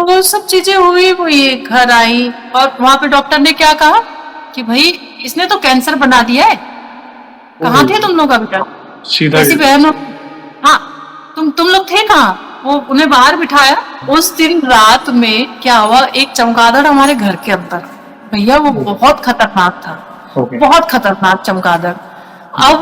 वो सब चीजें हुई, वो ये घर आई और वहां पे डॉक्टर ने क्या कहा कि भाई इसने तो कैंसर बना दिया है। कहाँ थे ओह! तुम लोग अभी तक? सीधा कैसी गया। बहन हो? हाँ, तुम लोग थे कहाँ? वो उन्हें बाहर बिठाया। उस दिन रात में क्या हुआ, एक चमगादड़ हमारे घर के अंदर। भैया वो ओह! बहुत खतरनाक था, ओके। बहुत खतरनाक चमगादड़। जी। अब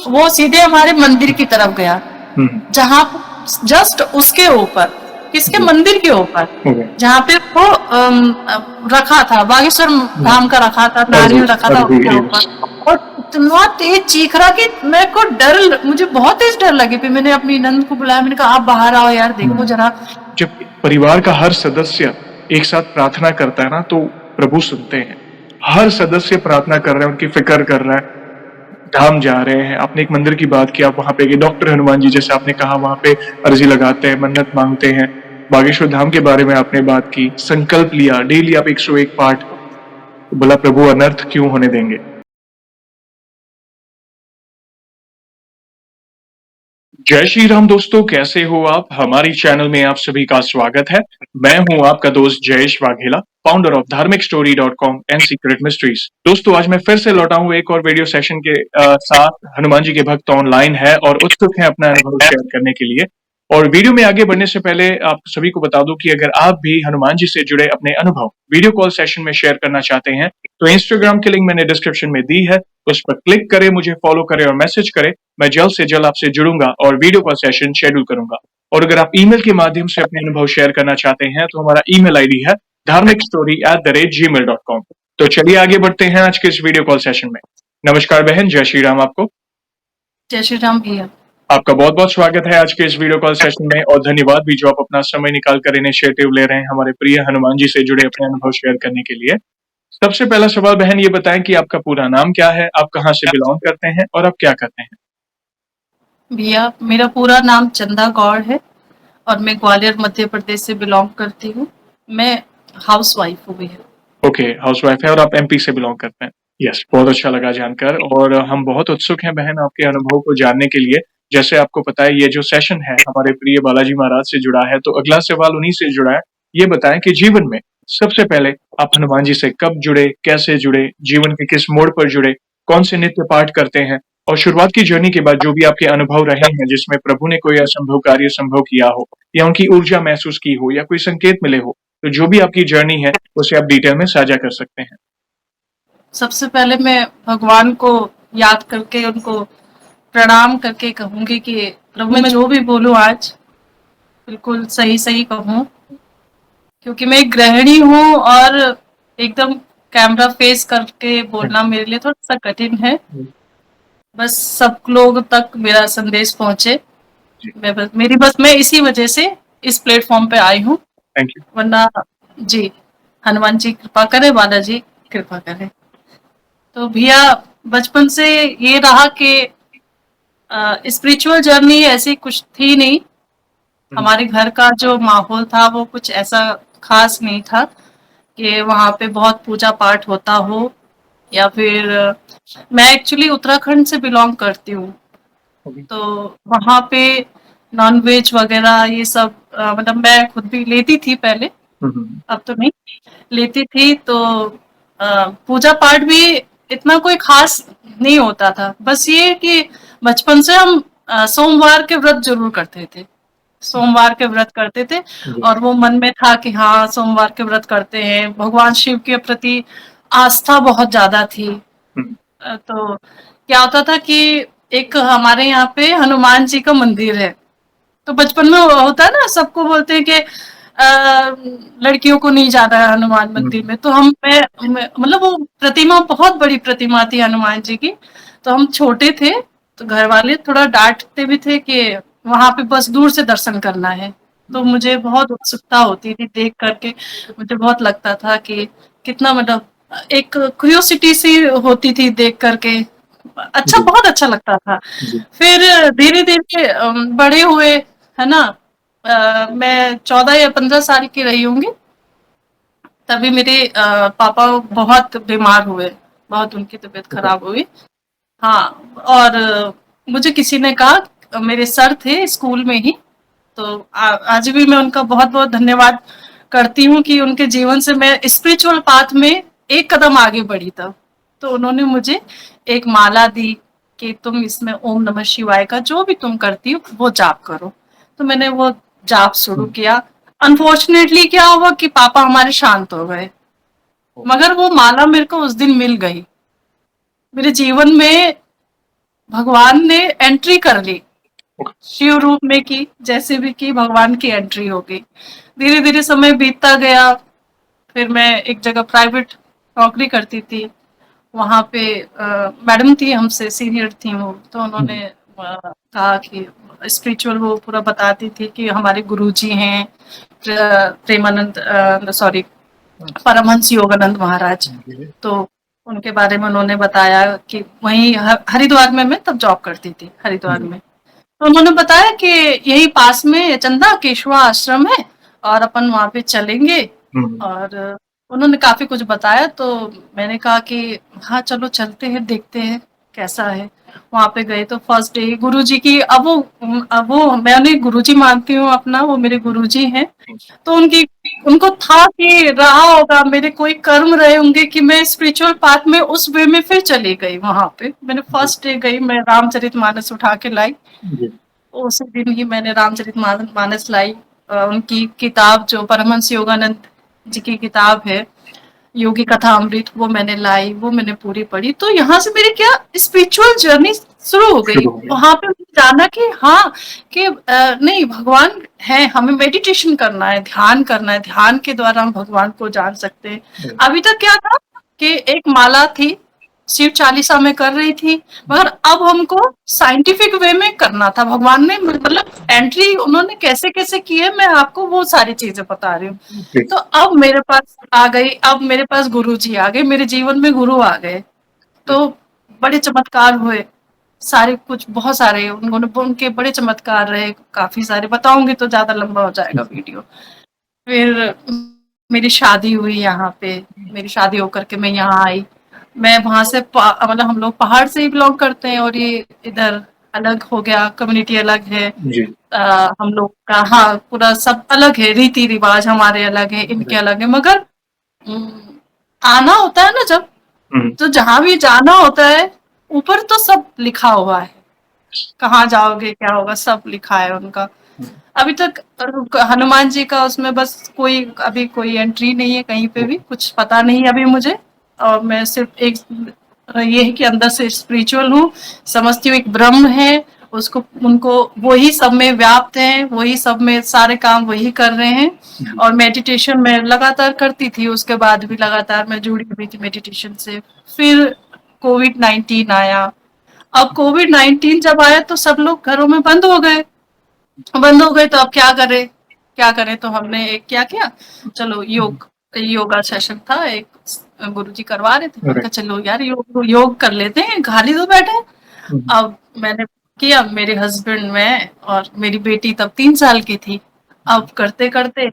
वो सीधे हमारे मंदिर की तरफ गया, हुँ, हुँ। जहाँ जस्ट उसके ऊपर, किसके जी। मंदिर के ऊपर, ओके। जहाँ पे वो रखा था, बागेश्वर हुँ। धाम का रखा था, अर्ज़ी, नारियल रखा था अर्ज़ी उसके यस। ऊपर। और इतना तेज चीख रहा कि मेरे को डर, मुझे बहुत तेज डर लगी। फिर मैंने अपनी नंद को बुलाया, मैंने कहा आप बाहर आओ यार, देखो हुँ। जरा। जब परिवार का हर सदस्य एक साथ प्रार्थना करता है ना, तो प्रभु सुनते हैं। हर सदस्य प्रार्थना कर रहा है, उनकी फ़िक्र कर रहा है, धाम जा रहे हैं। आपने एक मंदिर की बात की, आप वहाँ पे गए, डॉक्टर हनुमान जी जैसे आपने कहा वहाँ पे अर्ज़ी लगाते हैं, मन्नत माँगते हैं। बागेश्वर धाम के बारे में आपने बात की, संकल्प लिया, डेली आप 101 पाठ, बोला प्रभु अनर्थ क्यों होने देंगे। जय श्री राम दोस्तों, कैसे हो आप? हमारी चैनल में आप सभी का स्वागत है। मैं हूं आपका दोस्त जयेश वाघेला, फाउंडर ऑफ धार्मिकस्टोरी.com एंड सीक्रेट मिस्ट्रीज। दोस्तों, आज मैं फिर से लौटा हूं एक और वीडियो सेशन के साथ। हनुमान जी के भक्त ऑनलाइन है और उत्सुक हैं अपना अनुभव शेयर करने के लिए। और वीडियो में आगे बढ़ने से पहले आप सभी को बता दूं कि अगर आप भी हनुमान जी से जुड़े अपने अनुभव वीडियो कॉल सेशन में शेयर करना चाहते हैं, तो इंस्टाग्राम की लिंक मैंने डिस्क्रिप्शन में दी है, उस पर क्लिक करें, मुझे फॉलो करें और मैसेज करें। मैं जल्द से जल्द आपसे जुड़ूंगा और वीडियो कॉल सेशन शेड्यूल करूंगा। और अगर आप ईमेल के माध्यम से अपने अनुभव शेयर करना चाहते हैं, तो हमारा ईमेल आईडी है dharmikstory@gmail.com। तो चलिए आगे बढ़ते हैं आज के इस वीडियो कॉल सेशन में। नमस्कार बहन, जय श्री राम आपको। जय श्री राम भैया। आपका बहुत बहुत स्वागत है आज के इस वीडियो कॉल सेशन में, और धन्यवाद भी जो आप अपना समय निकाल कर इनिशिएटिव ले रहे हैं हमारे प्रिय हनुमान जी से जुड़े अपने अनुभव शेयर करने के लिए। सबसे पहला सवाल बहन, ये बताएं कि आपका पूरा नाम क्या है, आप कहाँ से बिलोंग करते हैं और आप क्या करते हैं। भैया मेरा पूरा नाम चंदा गौड़ है और मैं ग्वालियर मध्य प्रदेश से बिलोंग करती हूँ। मैं हाउस वाइफ हूँ भैया। ओके, हाउसवाइफ है और आप एमपी से बिलोंग करते हैं। यस, बहुत अच्छा लगा जानकर, और हम बहुत उत्सुक हैं बहन आपके अनुभव को जानने के लिए। जैसे आपको पता है ये जो सेशन है हमारे प्रिय बालाजी महाराज से जुड़ा है, तो अगला सवाल उन्हीं से जुड़ा है। ये बताएं कि जीवन में सबसे पहले आप हनुमान जी से कब जुड़े, कैसे जुड़े, जीवन के किस मोड़ पर जुड़े, कौन से नित्य पाठ करते हैं, और शुरुआत की जर्नी के बाद जो भी आपके अनुभव रहे हैं जिसमें प्रभु ने कोई असंभव कार्य संभव किया हो, या उनकी ऊर्जा महसूस की हो, या कोई संकेत मिले हो, तो जो भी आपकी जर्नी है उसे आप डिटेल में साझा कर सकते हैं। सबसे पहले मैं भगवान को याद करके, उनको प्रणाम करके कहूंगी कि प्रभु मैं जो भी बोलूं आज बिल्कुल सही सही कहूं, क्योंकि मैं एक गृहिणी हूँ और एकदम कैमरा फेस करके बोलना मेरे लिए थोड़ा सा कठिन है। बस सब लोग तक मेरा संदेश पहुंचे, जी, मैं इसी वजह से इस प्लेटफॉर्म पे आई हूँ। Thank you. वरना जी, हनुमान जी कृपा करे, बालाजी कृपा करे। तो भैया बचपन से ये रहा कि स्पिरिचुअल जर्नी ऐसी कुछ थी नहीं। हुँ, हमारे घर का जो माहौल था वो कुछ ऐसा खास नहीं था कि वहाँ पे बहुत पूजा पाठ होता हो, या फिर मैं एक्चुअली उत्तराखंड से बिलोंग करती हूँ। ओके। तो वहाँ पे नॉन वेज वगैरह ये सब मतलब मैं खुद भी लेती थी पहले, हुँ, हुँ, अब तो नहीं लेती थी। तो पूजा पाठ भी इतना कोई खास नहीं होता था। बस ये कि बचपन से हम सोमवार के व्रत जरूर करते थे, सोमवार के व्रत करते थे। जी, और वो मन में था कि हाँ सोमवार के व्रत करते हैं, भगवान शिव के प्रति आस्था बहुत ज्यादा थी। हुँ, तो क्या होता था कि एक हमारे यहाँ पे हनुमान जी का मंदिर है। तो बचपन में होता है ना, सबको बोलते हैं कि लड़कियों को नहीं जाना है हनुमान हुँ, मंदिर में। तो मैं मतलब वो प्रतिमा बहुत बड़ी प्रतिमा थी हनुमान जी की। तो हम छोटे थे तो घर वाले थोड़ा डांटते भी थे कि वहां पे बस दूर से दर्शन करना है। तो मुझे बहुत उत्सुकता होती थी देख करके, मुझे बहुत लगता था कि कितना मतलब एक क्यूरियोसिटी सी होती थी देख करके। अच्छा, जी, बहुत अच्छा लगता था। जी, फिर धीरे धीरे बड़े हुए, है ना। मैं 14 या 15 साल की रही होंगी, तभी मेरे पापा बहुत बीमार हुए, बहुत उनकी तबीयत ओके, खराब हुई। हाँ, और मुझे किसी ने कहा, मेरे सर थे स्कूल में ही, तो आज भी मैं उनका बहुत बहुत धन्यवाद करती हूँ कि उनके जीवन से मैं स्पिरिचुअल पाथ में एक कदम आगे बढ़ी तब। तो उन्होंने मुझे एक माला दी कि तुम इसमें ओम नमः शिवाय का जो भी तुम करती हो वो जाप करो। तो मैंने वो जाप शुरू किया। अनफॉर्चुनेटली क्या हुआ कि पापा हमारे शांत हो गए, मगर वो माला मेरे को उस दिन मिल गई। मेरे जीवन में भगवान ने एंट्री कर ली, शिव रूप में की, जैसे भी की भगवान की एंट्री हो गई। धीरे धीरे समय बीतता गया। फिर मैं एक जगह प्राइवेट नौकरी करती थी। वहां पे मैडम थी, हमसे सीनियर थी वो, तो उन्होंने कहा कि स्पिरिचुअल वो पूरा बताती थी कि हमारे गुरुजी हैं प्रेमानंद, सॉरी, परमहंस योगानंद महाराज। तो उनके बारे में उन्होंने बताया कि वहीं हरिद्वार में मैं तब जॉब करती थी हरिद्वार में। तो उन्होंने बताया कि यही पास में चंदा केशवा आश्रम है और अपन वहां पे चलेंगे। और उन्होंने काफी कुछ बताया, तो मैंने कहा कि हाँ चलो चलते हैं, देखते हैं कैसा है। वहां पे गए तो फर्स्ट डे गुरुजी की, अब वो मैं उन्हें गुरुजी मानती हूँ अपना, वो मेरे गुरुजी हैं। तो उनको था कि रहा होगा मेरे कोई कर्म रहे होंगे कि मैं स्पिरिचुअल पाथ में उस वे में फिर चली गई। वहां पे मैंने फर्स्ट डे गई, मैं रामचरितमानस उठा के लाई। उसी दिन ही मैंने रामचरितमानस लाई। उनकी किताब जो परमहंस योगानंद जी की किताब है, योगी कथा अमृत, वो मैंने लाई, वो मैंने पूरी पढ़ी। तो यहाँ से मेरी क्या स्पिरिचुअल जर्नी शुरू हो गई। वहां पे मुझे जाना कि हाँ, कि नहीं, भगवान है, हमें मेडिटेशन करना है, ध्यान करना है, ध्यान के द्वारा हम भगवान को जान सकते हैं। अभी तक क्या था कि एक माला थी, शिव चालीसा में कर रही थी, मगर अब हमको साइंटिफिक वे में करना था। भगवान ने मतलब एंट्री उन्होंने कैसे कैसे की है, मैं आपको वो सारी चीजें बता रही हूँ। तो अब मेरे पास आ गई, अब मेरे पास गुरु जी आ गए, मेरे जीवन में गुरु आ गए। तो बड़े चमत्कार हुए, सारे कुछ बहुत सारे उन्होंने, उनके बड़े चमत्कार रहे, काफी सारे बताऊंगी तो ज्यादा लंबा हो जाएगा वीडियो। फिर मेरी शादी हुई यहाँ पे, मेरी शादी होकर के मैं यहाँ आई। मैं वहां से मतलब हम लोग पहाड़ से ही बिलोंग करते हैं, और ये इधर अलग हो गया, कम्युनिटी अलग है। हम लोग का, हाँ, पूरा सब अलग है, रीति रिवाज हमारे अलग है, इनके अलग है, मगर आना होता है ना जब, तो जहां भी जाना होता है ऊपर तो सब लिखा हुआ है, कहाँ जाओगे क्या होगा सब लिखा है उनका। अभी तक हनुमान जी का उसमें बस कोई अभी कोई एंट्री नहीं है, कहीं पे भी कुछ पता नहीं अभी मुझे। और मैं सिर्फ एक ये है कि अंदर से स्पिरिचुअल हूँ, समझती हूँ एक ब्रह्म है, उसको उनको वही सब में व्याप्त हैं, वही सब में सारे काम वही कर रहे हैं। और मेडिटेशन मैं लगातार करती थी, उसके बाद भी लगातार मैं जुड़ी हुई थी मेडिटेशन से। फिर कोविड-19 आया। अब कोविड-19 जब आया तो सब लोग घरों में बंद हो गए, तो अब क्या करें, तो हमने एक क्या किया, चलो योगा सेशन था एक, गुरुजी करवा रहे थे, मैंने कहा चलो यार योग कर लेते हैं, खाली तो बैठे हैं। अब मैंने किया, मेरे हस्बैंड, मैं और मेरी बेटी तब 3 साल की थी। अब करते करते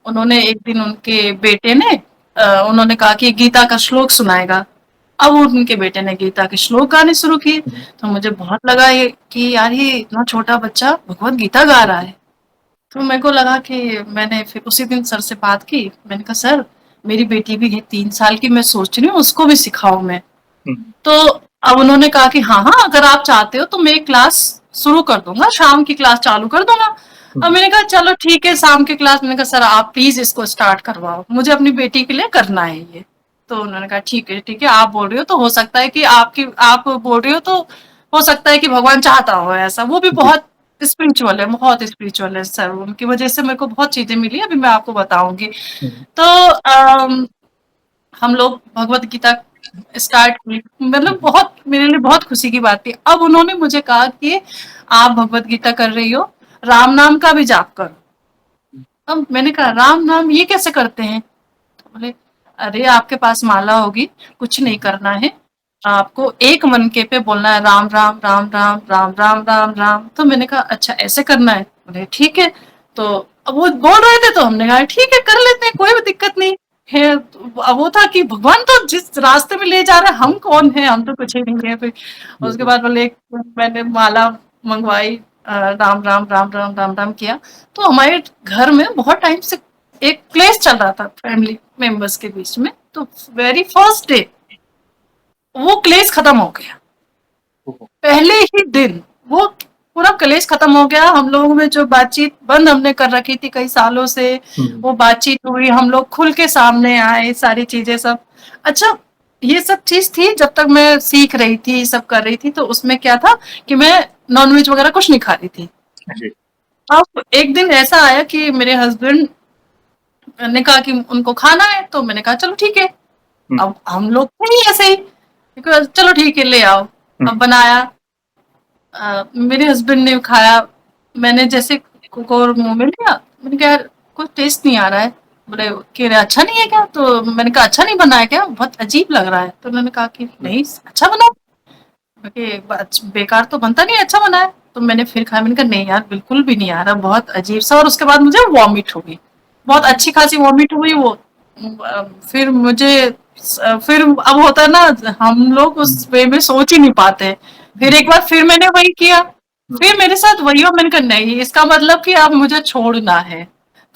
उन्होंने एक दिन, उनके बेटे ने उन्होंने कहा कि गीता का श्लोक सुनाएगा। अब उनके बेटे ने गीता के श्लोक गाने शुरू किए। तो मुझे बहुत लगा ये कि यार ये इतना छोटा बच्चा भगवत गीता गा रहा है। तो मेरे को लगा कि मैंने फिर उसी दिन सर से बात की। मैंने कहा सर, मेरी बेटी भी है 3 साल की, मैं सोच रही हूँ उसको भी सिखाऊं मैं। तो अब उन्होंने कहा कि हाँ हाँ, अगर आप चाहते हो तो मैं एक क्लास शुरू कर दूंगा, शाम की क्लास चालू कर दूंगा। अब मैंने कहा चलो ठीक है, शाम की क्लास। मैंने कहा सर आप प्लीज इसको स्टार्ट करवाओ, मुझे अपनी बेटी के लिए करना है ये। तो उन्होंने कहा ठीक है, आप बोल रही हो तो हो सकता है कि आप बोल रही हो सकता है कि भगवान चाहता हो ऐसा। वो भी बहुत स्पिरिचुअल है, बहुत स्पिरिचुअल है सर, उनकी वजह से मेरे को बहुत चीजें मिली, अभी मैं आपको बताऊंगी। तो हम लोग भगवत गीता स्टार्ट हुई, मतलब बहुत मेरे लिए बहुत खुशी की बात थी। अब उन्होंने मुझे कहा कि आप भगवत गीता कर रही हो, राम नाम का भी जाप करो। अब मैंने कहा राम नाम ये कैसे करते हैं? तो बोले अरे आपके पास माला होगी, कुछ नहीं करना है, आपको एक मन के पे बोलना है राम राम राम राम राम राम राम राम। तो मैंने कहा अच्छा ऐसे करना है? बोले ठीक है। तो अब वो बोल रहे थे तो हमने कहा ठीक है कर लेते हैं, कोई भी दिक्कत नहीं है। तो अब वो था कि भगवान तो जिस रास्ते में ले जा रहे हैं, हम कौन है, हम तो कुछ ही नहीं है। फिर उसके बाद बोले मैंने माला मंगवाई, राम राम राम राम राम राम किया। तो हमारे घर में बहुत टाइम से एक क्लेश चल रहा था फैमिली मेंबर्स के बीच में, तो वेरी फर्स्ट डे वो क्लेश खत्म हो गया। ओहो, पहले ही दिन वो पूरा कलेश खत्म हो गया। हम लोगों में जो बातचीत बंद हमने कर रखी थी कई सालों से, हुँ, वो बातचीत हुई, हम लोग खुल के सामने आए, सारी चीजें सब। अच्छा, ये सब चीज थी जब तक मैं सीख रही थी, सब कर रही थी, तो उसमें क्या था कि मैं नॉनवेज वगैरह कुछ नहीं खा रही थी। जी, अब एक दिन ऐसा आया कि मेरे हस्बैंड ने कहा कि उनको खाना है, तो मैंने कहा चलो ठीक है। हुँ, अब हम लोग थे ही ऐसे ही, चलो ठीक है ले आओ। हुँ, अब बनाया, मेरे हस्बैंड ने खाया, मैंने जैसे कुकर मुंह में लिया, मैंने कहा यार कुछ टेस्ट नहीं आ रहा है। बोले कह रहे अच्छा नहीं है क्या? तो मैंने कहा अच्छा नहीं बना है क्या, बहुत अजीब लग रहा है। तो उन्होंने कहा कि हुँ, नहीं अच्छा बना है। बेकार तो बनता नहीं है, अच्छा बना है। तो मैंने फिर खाया, मैंने कहा नहीं यार बिल्कुल भी नहीं आ रहा, बहुत अजीब सा। और उसके बाद मुझे वॉमिट हो गई, बहुत जी, अच्छी खासी वॉमिट हुई वो। फिर मुझे फिर अब होता है ना, हम लोग हुँ, उस वे में सोच ही नहीं पाते। फिर एक जी, बार फिर मैंने वही किया, हुँ, फिर मेरे साथ वही हुआ। मैंने कहा नहीं, इसका मतलब कि अब मुझे छोड़ना है।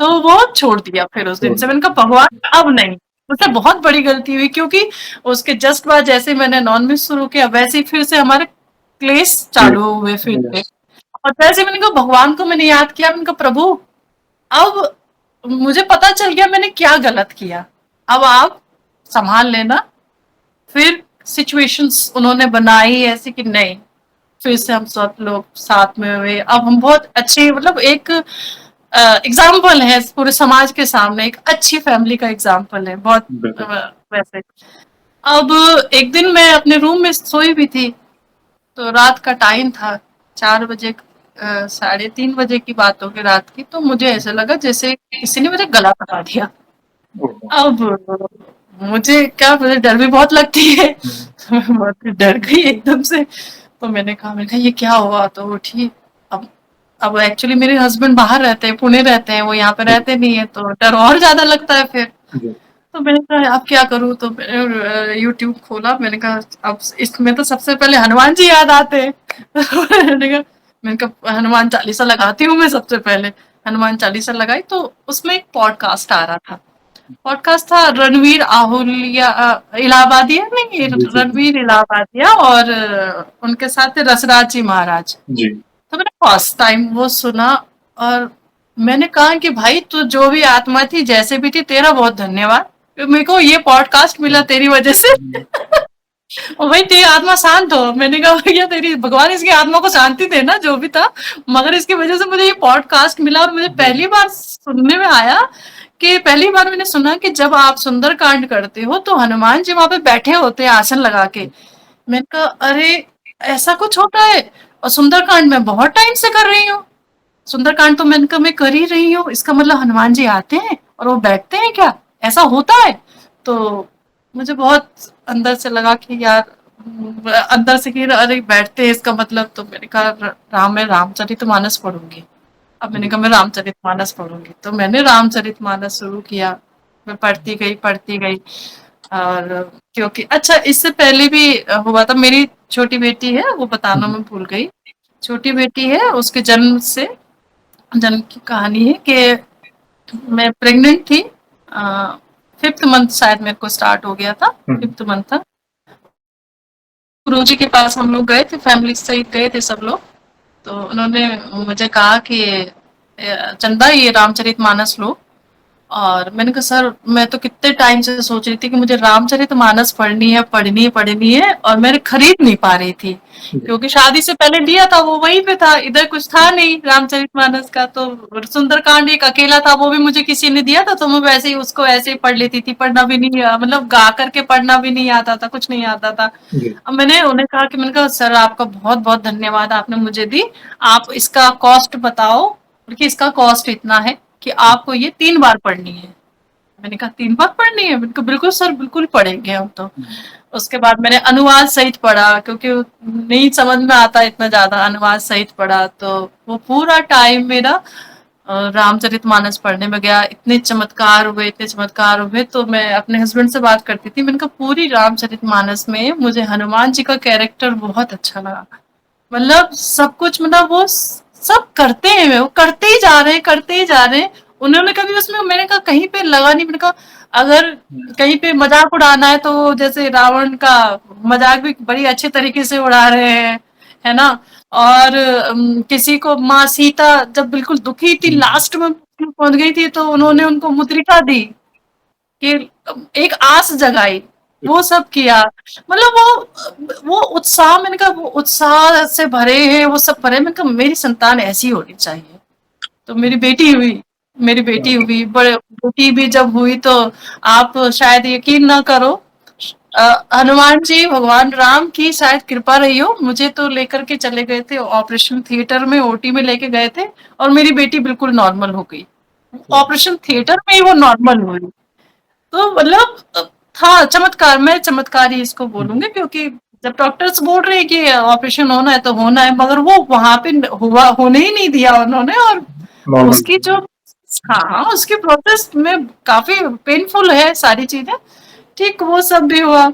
तो वो छोड़ दिया फिर उस दिन छोड़ से। दिया। मैंने कहा भगवान अब नहीं। मतलब बहुत बड़ी गलती हुई, क्योंकि उसके जस्ट बाद जैसे मैंने नॉनवेज शुरू किया, वैसे ही फिर से हमारे क्लेश जी, चालू हुए फिर से। यस, और वैसे मैंने कहा भगवान को मैंने याद किया, मैंने कहा प्रभु अब मुझे पता चल गया मैंने क्या गलत किया, अब आप संभाल लेना। फिर सिचुएशंस उन्होंने बनाई ऐसी कि नहीं, फिर से हम सब लोग साथ में हुए। अब हम बहुत अच्छे, मतलब एक एग्जाम्पल है पूरे समाज के सामने, एक अच्छी फैमिली का एग्जाम्पल है बहुत। बिल्कुल। वैसे अब एक दिन मैं अपने रूम में सोई भी थी, तो रात का टाइम था, 4 बजे, 3:30 बजे की बात होगी रात की। तो मुझे ऐसा लगा जैसे किसी ने मेरा गला दबा दिया। ओहो! अब मुझे क्या, मुझे डर भी बहुत लगती है। हुँ, मैं डर गई एकदम से। तो मैंने कहा ये क्या हुआ? तो उठी। अब अब एक्चुअली मेरे हस्बैंड बाहर रहते हैं, पुणे रहते हैं, वो यहाँ पे जी, रहते नहीं है, तो डर और ज्यादा लगता है फिर। जी, तो मैंने कहा अब क्या करूँ? तो मैंने यूट्यूब खोला, मैंने कहा अब इसमें तो सबसे पहले हनुमान जी याद आते हैं। मैंने कहा हनुमान चालीसा लगाती हूँ मैं सबसे पहले। हनुमान चालीसा लगाई, तो उसमें एक पॉडकास्ट आ रहा था। पॉडकास्ट था रणवीर आहूलिया, इलाहाबादिया नहीं, जी, जी, जी, रणवीर इलाहाबादिया, और उनके साथ थे रसराज जी महाराज। जी, तो मैंने फर्स्ट टाइम वो सुना, और मैंने कहा कि भाई तू जो भी आत्मा थी, जैसे भी थी, तेरा बहुत धन्यवाद, मेरे को ये पॉडकास्ट मिला हुँ, तेरी वजह से। हुँ, और भाई तेरी आत्मा शांत हो। मैंने कहा भैया तेरी भगवान इसकी आत्मा को शांति देना जो भी था, मगर इसकी वजह से मुझे ये पॉडकास्ट मिला। और मुझे जी, पहली बार सुनने में आया कि पहली बार मैंने सुना कि जब आप सुंदरकांड करते हो तो हनुमान जी वहां पे बैठे होते हैं आसन लगा के। मैंने कहा अरे ऐसा कुछ होता है। और सुंदरकांड मैं बहुत टाइम से कर रही हूँ, सुंदरकांड तो मैंने कहा मैं कर ही रही हूँ, इसका मतलब हनुमान जी आते हैं और वो बैठते हैं क्या, ऐसा होता है? तो मुझे बहुत अंदर से लगा कि यार, अंदर से कि अरे बैठते हैं इसका मतलब। तो मैंने कहा राम मैं रामचरितमानस पढ़ूंगी। अब मैंने जी, कहा मैं रामचरितमानस पढ़ूंगी, तो मैंने रामचरितमानस शुरू किया। मैं पढ़ती गई। और क्योंकि अच्छा इससे पहले भी हुआ था, मेरी छोटी बेटी है, वो बताना हुँ, मैं भूल गई। छोटी बेटी है, उसके जन्म की कहानी है कि मैं प्रेग्नेंट थी। 5th मंथ शायद मेरे को स्टार्ट हो गया था, हुँ, 5th मंथ था। गुरुजी के पास हम लोग गए थे, फैमिली सहित गए थे सब लोग। तो उन्होंने मुझे कहा कि चंदा ये रामचरितमानस लो। और मैंने कहा सर मैं तो कितने टाइम से सोच रही थी कि मुझे रामचरितमानस पढ़नी है, और मैंने खरीद नहीं पा रही थी, जी, क्योंकि शादी से पहले लिया था वो वहीं पे था, इधर कुछ था नहीं रामचरितमानस का। तो सुंदरकांड एक अकेला था, वो भी मुझे किसी ने दिया था, तो मैं वैसे ही उसको ऐसे ही पढ़ लेती थी, पढ़ना भी नहीं, मतलब गा करके पढ़ना भी नहीं आता था, कुछ नहीं आता था। जी, अब मैंने उन्हें कहा कि मैंने कहा सर आपका बहुत बहुत धन्यवाद, आपने मुझे दी, आप इसका कॉस्ट बताओ, कि इसका कॉस्ट इतना है कि आपको ये 3 बार पढ़नी है। मैंने कहा 3 बार पढ़नी है? मैंने कहा बिल्कुल सर बिल्कुल पढ़ेंगे हम तो। हुँ, उसके बाद मैंने अनुवाद सहित पढ़ा, क्योंकि नहीं समझ में आता इतना ज्यादा, अनुवाद सहित पढ़ा। तो वो पूरा टाइम मेरा रामचरितमानस पढ़ने में गया। इतने चमत्कार हुए, इतने चमत्कार हुए। तो मैं अपने हस्बैंड से बात करती थी, मैंने कहा पूरी रामचरितमानस में मुझे हनुमान जी का कैरेक्टर बहुत अच्छा लगा। मतलब सब कुछ, मतलब वो सब करते हैं, वो करते ही जा रहे हैं, करते ही जा रहे हैं। उन्होंने कभी उसमें, मैंने कहा कहीं पे लगा नहीं, मैंने कहा अगर हुँ, कहीं पे मजाक उड़ाना है तो जैसे रावण का मजाक भी बड़ी अच्छे तरीके से उड़ा रहे हैं, है ना। और किसी को माँ सीता जब बिल्कुल दुखी थी, हुँ, लास्ट में पहुंच गई थी, तो उन्होंने जी, उनको मुद्रिका दी कि एक आस जगाई, जी, वो सब किया। मतलब वो उत्साह, मैंने कहा वो उत्साह से भरे हैं, वो सब भरे, मैंने कहा मेरी संतान ऐसी होनी चाहिए। तो मेरी बेटी वाक़ई, हुई, बड़े बेटी भी जब हुई तो आप शायद यकीन ना करो, हनुमान जी भगवान राम की शायद कृपा रही हो, मुझे तो लेकर के चले गए थे ऑपरेशन थिएटर में, ओटी में लेके गए थे, और मेरी बेटी बिल्कुल नॉर्मल हो गई। वाह! ऑपरेशन थिएटर में ही वो नॉर्मल हुई। तो मतलब था चमत्कार, मैं चमत्कार ही इसको हुँ, बोलूंगी, क्योंकि जब डॉक्टर्स बोल रहे हैं कि ऑपरेशन होना है तो होना है, मगर वो वहां पे हुआ, होने ही नहीं दिया उन्होंने। और नॉर्मल उसकी जो, हाँ, उसकी प्रोसेस में काफी पेनफुल है सारी चीजें। ठीक, वो सब भी हुआ।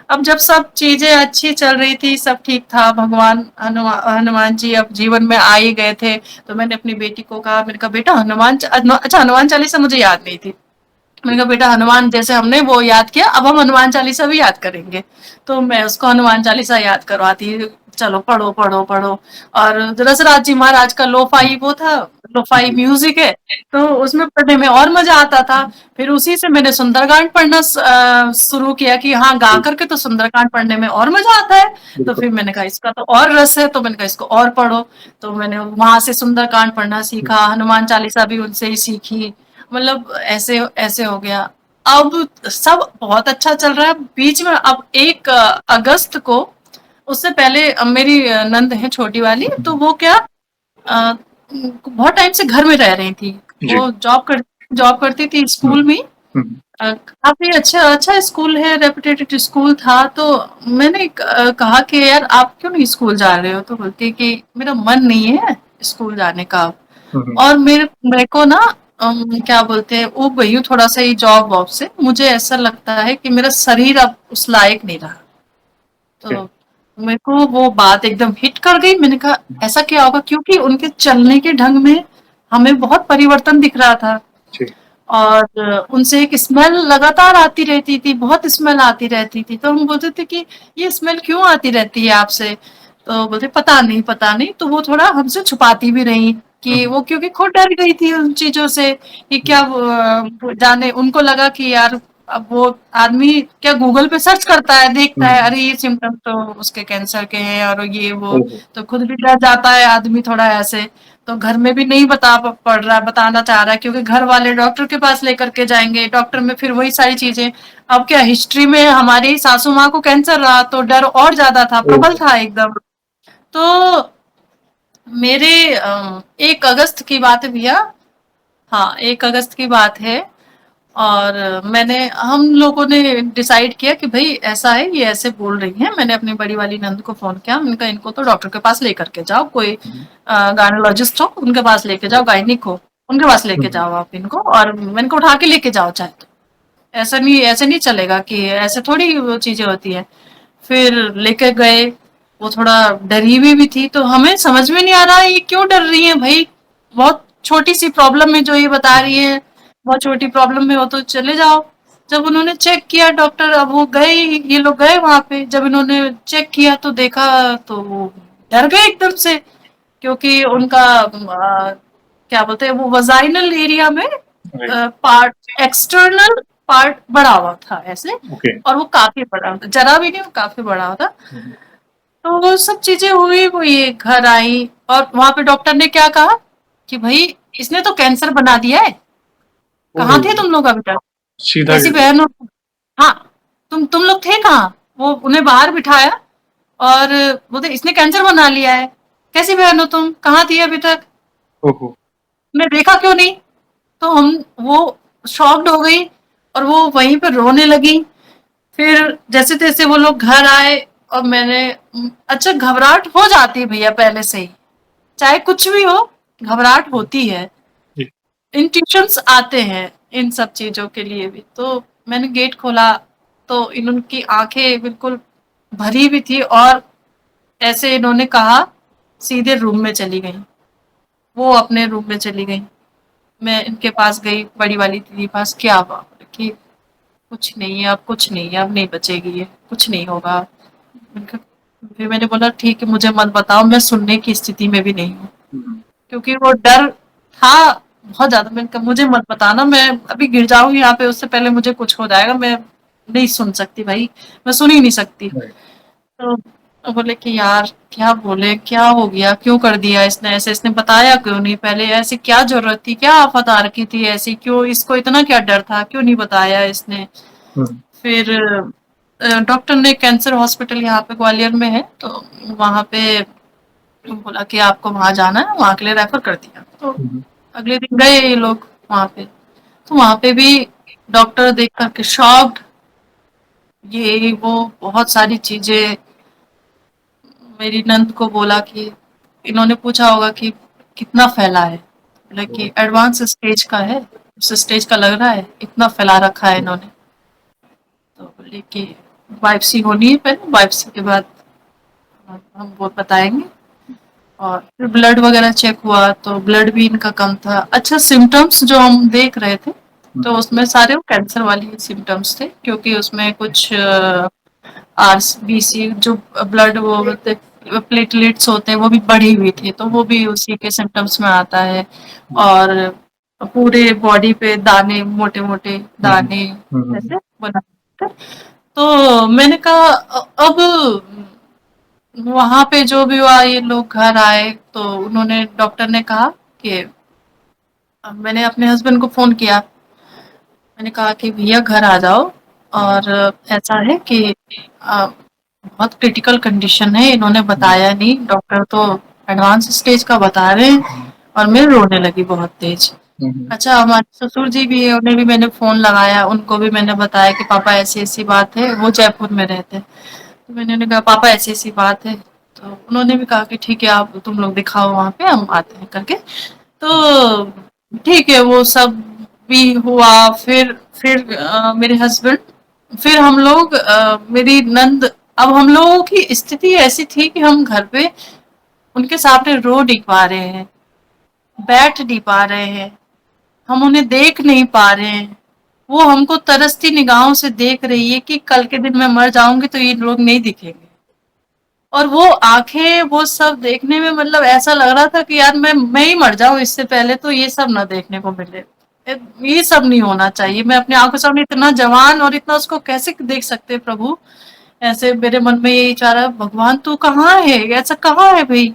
अब जब सब चीजें अच्छी चल रही थी, सब ठीक था, भगवान हनुमान जी अब जीवन में आ ही गए थे, तो मैंने अपनी बेटी को कहा, मैंने कहा बेटा अच्छा, हनुमान चालीसा मुझे याद नहीं थी। मैंने कहा बेटा, हनुमान जैसे हमने वो याद किया, अब हम हनुमान चालीसा भी याद करेंगे। तो मैं उसको हनुमान चालीसा याद करवाती, चलो पढ़ो पढ़ो पढ़ो। और रसराज जी महाराज का लोफाई वो था, लोफाई जी, म्यूजिक है, तो उसमें पढ़ने में और मजा आता था। फिर उसी से मैंने सुंदरकांड पढ़ना शुरू किया कि हाँ, गा जी, करके तो सुंदरकांड पढ़ने में और मजा आता है। तो बिल्कुल। फिर मैंने कहा इसका तो और रस है, तो मैंने कहा इसको और पढ़ो। तो मैंने वहां से सुंदरकांड पढ़ना हुँ, सीखा, हनुमान चालीसा भी उनसे ही सीखी। मतलब ऐसे ऐसे हो गया। अब सब बहुत अच्छा चल रहा है। बीच में अब 1 अगस्त को, उससे पहले मेरी नंद है छोटी वाली, तो हुँ, वो क्या, अ, बहुत टाइम से घर में रह रही थी। जी, वो जॉब करती थी हुँ, स्कूल में। हुँ, काफी अच्छा अच्छा स्कूल है, रेपुटेटेड स्कूल था। तो मैंने कहा कि यार आप क्यों नहीं स्कूल जा रहे हो, तो बोलती है कि मेरा मन नहीं है स्कूल जाने का। हुँ, हुँ, और मेरे को ना, क्या बोलते हैं, ऊब गई हूँ थोड़ा सा ये जॉब वॉब से। मुझे ऐसा लगता है कि मेरा शरीर अब उस लायक नहीं रहा। ओके, तो मेरे को वो बात एकदम हिट कर गई। मैंने कहा हुँ, ऐसा क्या होगा, क्योंकि उनके चलने के ढंग में हमें बहुत परिवर्तन दिख रहा था। जी, और उनसे एक स्मेल लगातार आती रहती थी, बहुत स्मेल आती रहती थी। तो हम बोलते थे कि ये स्मेल क्यों आती रहती है आपसे? तो बोलते पता नहीं, पता नहीं। तो वो थोड़ा हमसे छुपाती भी रही हुँ, कि हुँ, वो, क्योंकि खुद डर गई थी उन चीज़ों से कि क्या जी, जाने, उनको लगा कि यार अब वो आदमी क्या गूगल पे सर्च करता है, देखता है, हुँ, अरे ये सिम्पटम तो उसके कैंसर के हैं और ये वो। ओहो! तो खुद भी डर जाता है आदमी थोड़ा ऐसे। तो घर में भी नहीं बताना चाह रहा है, क्योंकि घर वाले डॉक्टर के पास लेकर के जाएंगे, डॉक्टर में फिर वही सारी चीजें। अब क्या, हिस्ट्री में हमारी सासू माँ को कैंसर रहा, तो डर और ज्यादा था, प्रबल ओहो! था एकदम। तो मेरे 1 अगस्त की बात है भैया। हाँ, 1 अगस्त की बात है। और मैंने हम लोगों ने डिसाइड किया कि भाई ऐसा है, ये ऐसे बोल रही हैं। मैंने अपनी बड़ी वाली नंद को फोन किया, मैंने कहा इनको तो डॉक्टर के पास लेकर के जाओ, कोई हुँ, गायनोलॉजिस्ट हो उनके पास लेके जाओ, गायनिक हो उनके पास हुँ, लेके हुँ, जाओ आप इनको, और मैंने को उठा के लेके जाओ चाहे तो। ऐसे नहीं चलेगा, कि ऐसे थोड़ी वो चीजें होती है। फिर लेके गए। वो थोड़ा डरी हुई भी थी, तो हमें समझ में नहीं आ रहा ये क्यों डर रही है भाई। बहुत छोटी सी प्रॉब्लम में जो ये बता रही हुँ, है, बहुत छोटी प्रॉब्लम में हो तो चले जाओ। जब उन्होंने चेक किया डॉक्टर, अब वो गए, ये लोग गए वहां पे, जब इन्होंने चेक किया तो देखा, तो वो डर गए एकदम से। क्योंकि उनका क्या बोलते हैं, वो वजाइनल एरिया में राइट, पार्ट, एक्सटर्नल पार्ट बड़ा हुआ था ऐसे। ओके, और वो काफी बड़ा था, जरा भी नहीं, वो काफी बड़ा था। हुँ, हुँ, तो वो सब चीजें हुई, वो ये घर आई, और वहां पे डॉक्टर ने क्या कहा कि भाई इसने तो कैंसर बना दिया है। कहाँ ओहो! थे तुम लोग अभी तक? सीधा कैसी गिर गए, बहन हो? हाँ, तुम लोग थे कहाँ? वो उन्हें बाहर बिठाया, और बोलते इसने कैंसर बना लिया है। कैसी बहन हो तुम, कहाँ थी अभी तक? ओहो! मैं देखा क्यों नहीं? तो हम, वो शॉक्ड हो गई, और वो वहीं पर रोने लगी। फिर जैसे तैसे वो लोग घर आए, और मैंने, अच्छा, घबराहट हो जाती है भैया पहले से ही, चाहे कुछ भी हो, घबराहट हुँ, होती है। जी, इंट्यूशंस आते हैं इन सब चीजों के लिए भी। तो मैंने गेट खोला, तो इनकी आंखें बिल्कुल भरी भी थी, और ऐसे इन्होंने कहा, सीधे रूम में चली गई। वो अपने रूम में चली गई। मैं इनके पास गई, बड़ी वाली दीदी के पास, क्या हुआ? बोले कि कुछ नहीं है, अब कुछ नहीं है, अब नहीं बचेगी ये, कुछ नहीं होगा। मैंने कहा, फिर मैंने बोला ठीक है, मुझे मत बताओ, मैं सुनने की स्थिति में भी नहीं हूँ, हुँ, क्योंकि वो डर था बहुत ज़्यादा। मैंने कहा मुझे मत बताना, मैं अभी गिर जाऊँगी यहाँ पे, उससे पहले मुझे कुछ हो जाएगा, मैं नहीं सुन सकती भाई, मैं सुन ही नहीं सकती। राइट। तो बोले कि यार क्या बोले, क्या हो गया, क्यों कर दिया इसने ऐसे, इसने बताया क्यों नहीं पहले, ऐसी क्या जरूरत थी, क्या आफत आ रखी थी ऐसी, क्यों इसको इतना क्या डर था, क्यों नहीं बताया इसने? हुँ, फिर डॉक्टर ने, कैंसर हॉस्पिटल यहाँ पे ग्वालियर में है, तो वहाँ पे बोला कि आपको वहाँ जाना है, वहाँ के लिए रेफर कर दिया। तो हुँ, अगले दिन गए ये लोग वहाँ पे, तो वहाँ पे भी डॉक्टर देख करके शॉक्ड, ये वो बहुत सारी चीजें। मेरी नंद को बोला कि, इन्होंने पूछा होगा कि कितना फैला है, बोला कि एडवांस स्टेज का है, उस स्टेज का लग रहा है, इतना फैला रखा है इन्होंने। तो बोले कि बायोप्सी होनी है पहले, बायोप्सी के बाद हम वो बताएंगे। और फिर ब्लड वगैरह चेक हुआ तो ब्लड भी इनका कम था। अच्छा, सिम्टम्स जो हम देख रहे थे, तो हुँ, उसमें सारे वो कैंसर वाली ही सिम्टम्स थे, क्योंकि उसमें कुछ आरबीसी जो ब्लड वो होते, प्लेटलेट्स होते हैं, वो भी बढ़ी हुई थी, तो वो भी उसी के सिम्टम्स में आता है। और पूरे बॉडी पे दाने, मोटे मोटे हुँ, हुँ, दाने हुँ, हुँ, ऐसे बना। तो मैंने कहा अब वहां पे जो भी हुआ, ये लोग घर आए तो उन्होंने, डॉक्टर ने कहा कि, मैंने अपने हस्बैंड को फोन किया, मैंने कहा कि भैया घर आ जाओ, हुँ, और ऐसा है कि अ, बहुत क्रिटिकल कंडीशन है, इन्होंने हुँ, बताया नहीं, डॉक्टर तो एडवांस स्टेज का बता रहे हैं। हुँ, और मैं रोने लगी बहुत तेज। हुँ, हुँ, अच्छा, हमारे ससुर जी भी है, उन्हें भी मैंने फोन लगाया, उनको भी मैंने बताया कि पापा ऐसी ऐसी बात है, वो जयपुर में रहते हैं। तो मैंने उन्हें कहा पापा ऐसी ऐसी बात है, तो उन्होंने भी कहा कि ठीक है, आप तुम लोग दिखाओ वहाँ पे, हम आते हैं करके। तो ठीक है, वो सब भी हुआ। फिर मेरे हस्बैंड, फिर हम लोग, मेरी नंद, अब हम लोगों की स्थिति ऐसी थी कि हम घर पे उनके सामने रो नहीं पा रहे हैं, बैठ नहीं पा रहे हैं, हम उन्हें देख नहीं पा रहे हैं। वो हमको तरसती निगाहों से देख रही है कि कल के दिन मैं मर जाऊंगी तो ये लोग नहीं दिखेंगे। और वो आंखें, वो सब देखने में मतलब ऐसा लग रहा था कि यार मैं ही मर जाऊं इससे पहले, तो ये सब ना देखने को मिले। ये सब नहीं होना चाहिए। मैं अपनी आंखों सामने इतना जवान और इतना, उसको कैसे देख सकते हैं प्रभु? ऐसे मेरे मन में यही चाह रहा है, भगवान तू कहाँ है, ऐसा कहाँ है भाई,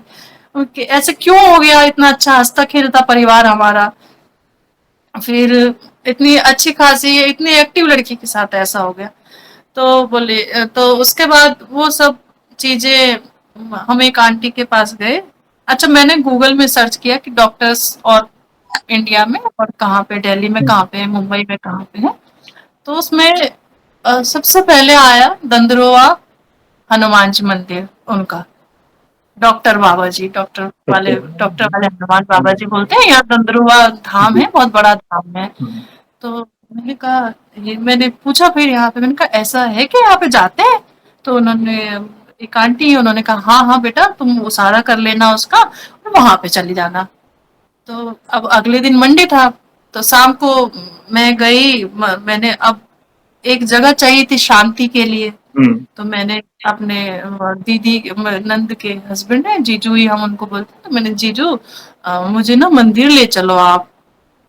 ऐसे क्यों हो गया? इतना अच्छा हंसता खेलता परिवार हमारा, फिर इतनी अच्छी खासी इतनी एक्टिव लड़की के साथ ऐसा हो गया। तो बोले, तो उसके बाद वो सब चीजें, हम एक आंटी के पास गए। अच्छा, मैंने गूगल में सर्च किया कि डॉक्टर्स और इंडिया में और कहाँ पे, दिल्ली में हुँ, कहाँ पे है, मुंबई में कहाँ पे है। तो उसमें सबसे पहले आया दंदरोवा हनुमान जी मंदिर उनका, डॉक्टर बाबा जी, डॉक्टर डॉक्टर वाले हनुमान हुँ, बाबा जी बोलते हैं, यहाँ दंदरुआ धाम जी, है, बहुत बड़ा धाम है। हुँ, तो मैंने कहा, ये मैंने पूछा फिर यहाँ पे, मैंने कहा ऐसा है कि यहाँ पे जाते हैं? तो उन्होंने, एक आंटी है, उन्होंने कहा हाँ हाँ बेटा, तुम उसारा कर लेना उसका और वहां पे चली जाना। तो अब अगले दिन मंडे था, तो शाम को मैं गई, मैंने अब एक जगह चाहिए थी शांति के लिए। हुँ, तो मैंने अपने दीदी, नंद के हस्बैंड है, जीजू ही हम उनको बोलते हैं, तो मैंने, जीजू मुझे ना मंदिर ले चलो आप,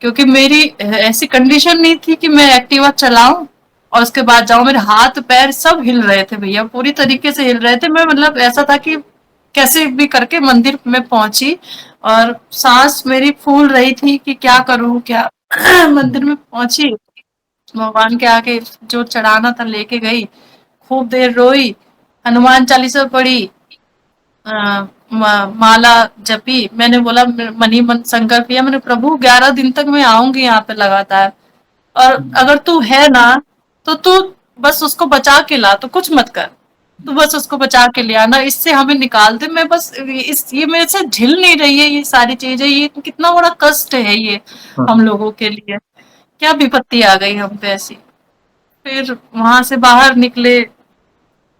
क्योंकि मेरी ऐसी कंडीशन नहीं थी कि मैं एक्टिवा चलाऊं और उसके बाद जाऊं। मेरे हाथ पैर सब हिल रहे थे भैया, पूरी तरीके से हिल रहे थे। मैं मतलब ऐसा था कि कैसे भी करके मंदिर में पहुंची, और सांस मेरी फूल रही थी कि क्या करूं क्या। हुँ, मंदिर में पहुंची, भगवान के आगे जो चढ़ाना था लेके गई, खूब देर रोई, हनुमान चालीसा पढ़ी, माला जपी। मैंने बोला, मनी मन संकल्प किया मैंने, प्रभु 11 दिन तक मैं आऊंगी यहाँ पे लगातार, और हुँ, अगर तू है ना, तो तू बस उसको बचा के ला, तो कुछ मत कर, तू बस उसको बचा के ले आना, इससे हमें निकाल दे। मैं बस इस ये मेरे से झिल नहीं रही है ये सारी चीजें, ये कितना बड़ा कष्ट है ये हम हाँ, लोगों के लिए, क्या विपत्ति आ गई हम पे ऐसी। फिर वहां से बाहर निकले,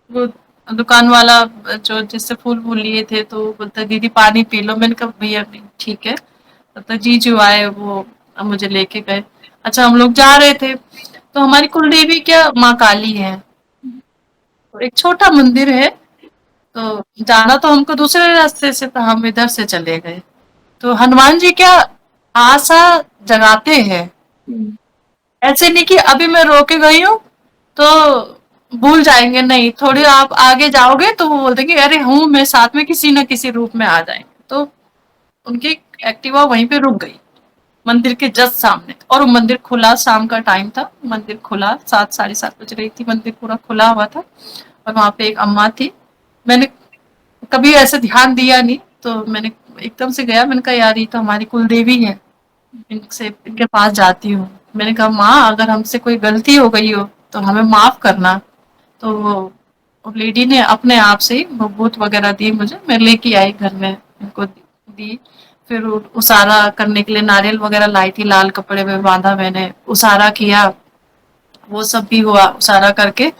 वो दुकान वाला जो जिससे फूल वूल लिए थे, तो बोलता दीदी पानी पी लो। मैंने कहा भैया नहीं, ठीक है। तब तक जीजू आए, वो अब मुझे लेके गए। अच्छा, हम लोग जा रहे थे, तो हमारी कुलदेवी क्या माँ काली है। तो एक छोटा मंदिर है, तो जाना तो हमको दूसरे रास्ते से था, हम इधर से चले गए। तो हनुमान जी क्या आशा जगाते हैं। ऐसे नहीं कि अभी मैं रो के गई हूँ तो भूल जाएंगे, नहीं, थोड़ी आप आगे जाओगे तो वो बोल देंगे अरे हूँ मैं साथ में, किसी न किसी रूप में आ जाएंगे। तो उनकी एक्टिवा वहीं पे रुक गई, मंदिर के जस्ट सामने। और वो मंदिर खुला, शाम का टाइम था, मंदिर खुला, 7 साढ़े 7 बज रही थी, मंदिर पूरा खुला हुआ था। और वहां पे एक अम्मा थी। मैंने कभी ऐसे ध्यान दिया नहीं, तो मैंने एकदम से गया, मैंने कहा यार ये तो हमारी कुलदेवी है, इनसे इनके पास जाती हूँ। मैंने कहा माँ अगर हमसे कोई गलती हो गई हो तो हमें माफ करना। तो वो लेडी ने अपने आप से ही भभूत वगैरह दी मुझे, मैं लेके आई घर में, इनको दी। फिर उसारा करने के लिए नारियल वगैरह लाई थी, लाल कपड़े में बांधा मैंने, उसारा किया, वो सब भी हुआ, उसारा करके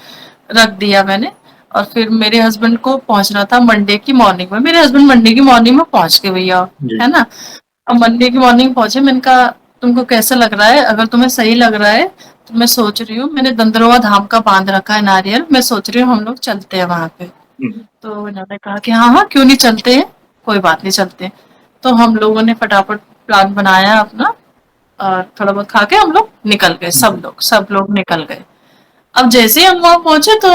रख दिया मैंने। और फिर मेरे हस्बैंड को पहुंचना था मंडे की मॉर्निंग में, मेरे हस्बैंड मंडे की मॉर्निंग में पहुंच गए भैया, है ना। अब मंडे की मॉर्निंग पहुंचे, मैंने कहा तुमको कैसा लग रहा है, अगर तुम्हें सही लग रहा है तो मैं सोच रही हूँ, मैंने दंदरवा धाम का बांध रखा है नारियल, मैं सोच रही हूँ हम लोग चलते हैं वहां पे। तो इन्होंने कहा कि हाँ हाँ क्यों नहीं, चलते हैं, कोई बात नहीं, चलते हैं। तो हम लोगों ने फटाफट प्लान बनाया अपना, और थोड़ा बहुत खा के हम लोग निकल गए, सब लोग निकल गए। अब जैसे ही हम वहां पहुंचे तो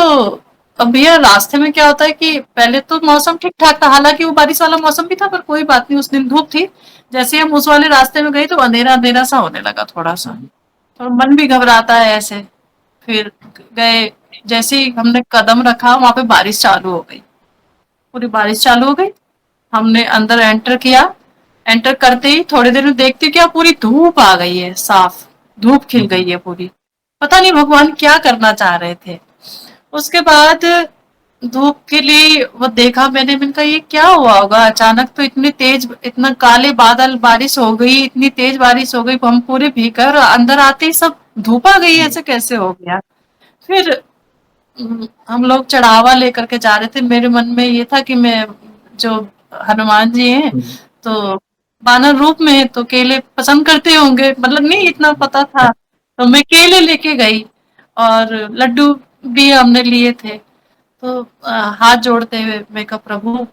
अब भैया रास्ते में क्या होता है कि पहले तो मौसम ठीक ठाक था, हालांकि वो बारिश वाला मौसम भी था, पर कोई बात नहीं, उस दिन धूप थी। जैसे ही हम उस वाले रास्ते में गए तो अंधेरा अंधेरा सा होने लगा थोड़ा सा, तो मन भी घबराता है ऐसे। फिर गए, जैसे ही हमने कदम रखा वहां पे बारिश चालू हो गई, पूरी बारिश चालू हो गई। हमने अंदर एंटर किया, एंटर करते ही थोड़ी देर में देखते क्या पूरी धूप आ गई है, साफ धूप खिल गई है पूरी। पता नहीं भगवान क्या करना चाह रहे थे। उसके बाद धूप के लिए वो देखा मैंने कहा ये क्या हुआ होगा, अचानक तो इतनी तेज, इतना काले बादल, बारिश हो गई, इतनी तेज बारिश हो गई, हम पूरे भीग गए और अंदर आते ही सब धूप आ गई, ऐसे कैसे हो गया। फिर हम लोग चढ़ावा लेकर के जा रहे थे, मेरे मन में ये था कि मैं, जो हनुमान जी हैं तो वानर रूप में है तो केले पसंद करते होंगे, मतलब नहीं इतना पता था, तो मैं केले लेके गई और लड्डू भी हमने लिए थे। तो हाथ जोड़ते हुए मैं कहा प्रभु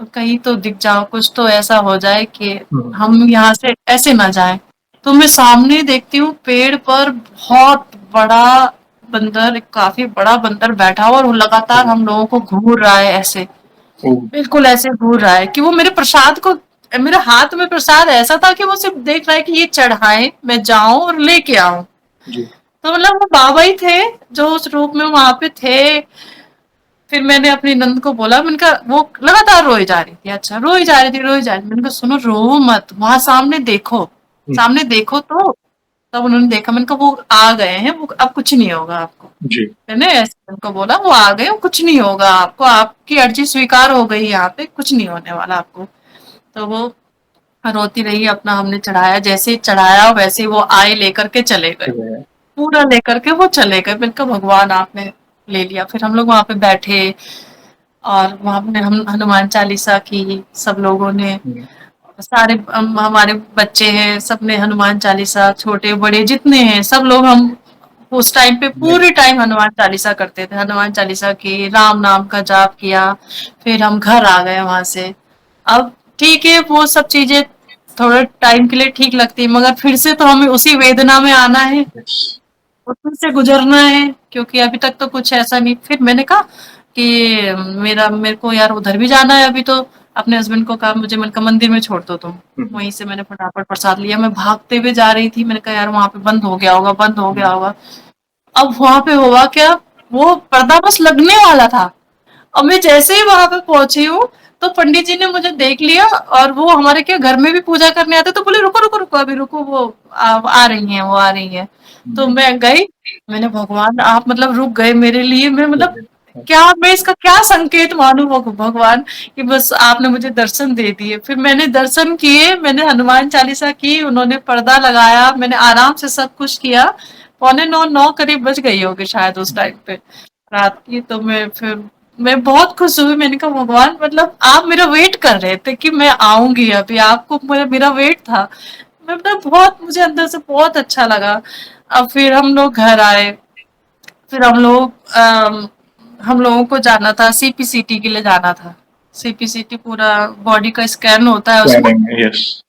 कहीं तो दिख जाओ, कुछ तो ऐसा हो जाए कि हम यहाँ से ऐसे ना जाएं। तो मैं सामने देखती हूँ पेड़ पर बहुत बड़ा बंदर, काफी बड़ा बंदर बैठा हुआ और वो लगातार हम लोगों को घूर रहा है ऐसे, बिल्कुल ऐसे घूर रहा है कि वो मेरे प्रसाद को, मेरे हाथ में प्रसाद ऐसा था कि वो सिर्फ देख रहा है कि ये चढ़ाए, मैं जाऊं और लेके आऊं। तो मतलब वो बाबा ही थे जो उस रूप में वहां पे थे। फिर मैंने अपनी नंद को बोला, मैंने कहा, वो लगातार रोई जा रही थी, अच्छा रोई जा रही थी, रोई जा रही थी, मैंने कहा सुनो रो मत, वहां सामने देखो, सामने देखो। तो तब उन्होंने देखा, मैंने कहा वो आ गए हैं, वो अब कुछ नहीं होगा आपको, मैंने ऐसे उनको बोला, वो आ गए, कुछ नहीं होगा आपको, आपकी अर्जी स्वीकार हो गई, यहाँ पे कुछ नहीं होने वाला आपको। तो वो रोती रही, अपना हमने चढ़ाया, जैसे ही चढ़ाया वैसे ही वो आए लेकर के चले गए, पूरा लेकर के वो चले गए। मैंने कहा भगवान आपने ले लिया। फिर हम लोग वहां पे बैठे और वहां पे हम हनुमान चालीसा की, सब लोगों ने, सारे हमारे बच्चे हैं, सबने हनुमान चालीसा, छोटे बड़े जितने हैं सब लोग, हम उस टाइम पे पूरे टाइम हनुमान चालीसा करते थे, हनुमान चालीसा की, राम नाम का जाप किया। फिर हम घर आ गए वहां से। अब ठीक है वो सब चीजें थोड़े टाइम के लिए ठीक लगती है, मगर फिर से तो हमें उसी वेदना में आना है, उसमें से गुजरना है, क्योंकि अभी तक तो कुछ ऐसा नहीं। फिर मैंने कहा कि मेरे को यार उधर भी जाना है अभी, तो अपने हस्बैंड को कहा, मुझे मैंने कहा मंदिर में छोड़ दो तुम, वहीं से मैंने फटाफट प्रसाद लिया, मैं भागते हुए जा रही थी, मैंने कहा यार वहां पे बंद हो गया होगा, बंद हो गया होगा। अब वहां पे हुआ क्या, वो पर्दा बस लगने वाला था, और मैं जैसे ही वहां पे पहुंची हूँ तो पंडित जी ने मुझे देख लिया, और वो हमारे क्या घर में भी पूजा करने आते, तो बोले रुको रुको रुको अभी रुको, वो आ रही हैं, वो आ रही हैं। तो मैं गई, मैंने भगवान आप मतलब रुक गए मेरे लिए, मैं मतलब क्या, मैं इसका क्या संकेत मानूं भगवान, कि बस आपने मुझे दर्शन दे दिए। फिर मैंने दर्शन किए, मैंने हनुमान चालीसा की, उन्होंने पर्दा लगाया, मैंने आराम से सब कुछ किया। 8:45 9 करीब बज गई होगी शायद उस टाइम पे रात की। तो मैं बहुत खुश हुई, मैंने कहा भगवान मतलब आप मेरा वेट कर रहे थे कि मैं आऊंगी, अभी आपको मेरा वेट था। मतलब बहुत मुझे अंदर से बहुत अच्छा लगा। अब फिर हम लोग घर आए, फिर हम लोगों को जाना था सीपीसीटी के लिए जाना था। सीपीसीटी पूरा बॉडी का स्कैन होता है उसमें। Scanning, yes.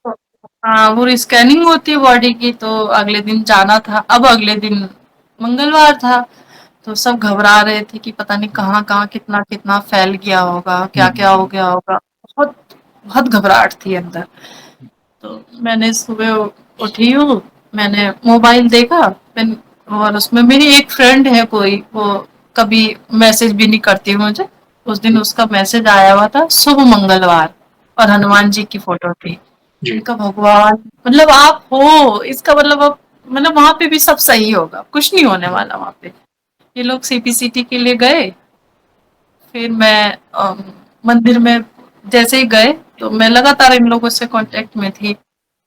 हाँ, वो स्कैनिंग होती है बॉडी की, तो अगले दिन जाना था। अब अगले दिन मंगलवार था, तो सब घबरा रहे थे कि पता नहीं कहाँ-कहाँ कितना-कितना फैल गया होगा, क्या-क्या हो गया होगा। बहुत बहुत घबराहट थी अंदर। तो मैंने सुबह उठी हूँ, मैंने मोबाइल देखा, मैंने और उसमें मेरी एक फ्रेंड है कोई, वो कभी मैसेज भी नहीं करती मुझे। उस दिन उसका मैसेज आया हुआ था, शुभ मंगलवार, और हनुमान जी की फोटो थी। जी। इनका भगवान, मतलब आप हो, इसका मतलब अब मतलब वहां पे भी सब सही होगा, कुछ नहीं होने वाला वहां पे। ये लोग सीपीसीटी के लिए गए, फिर मैं मंदिर में जैसे ही गए, तो मैं लगातार इन लोगों से कांटेक्ट में थी।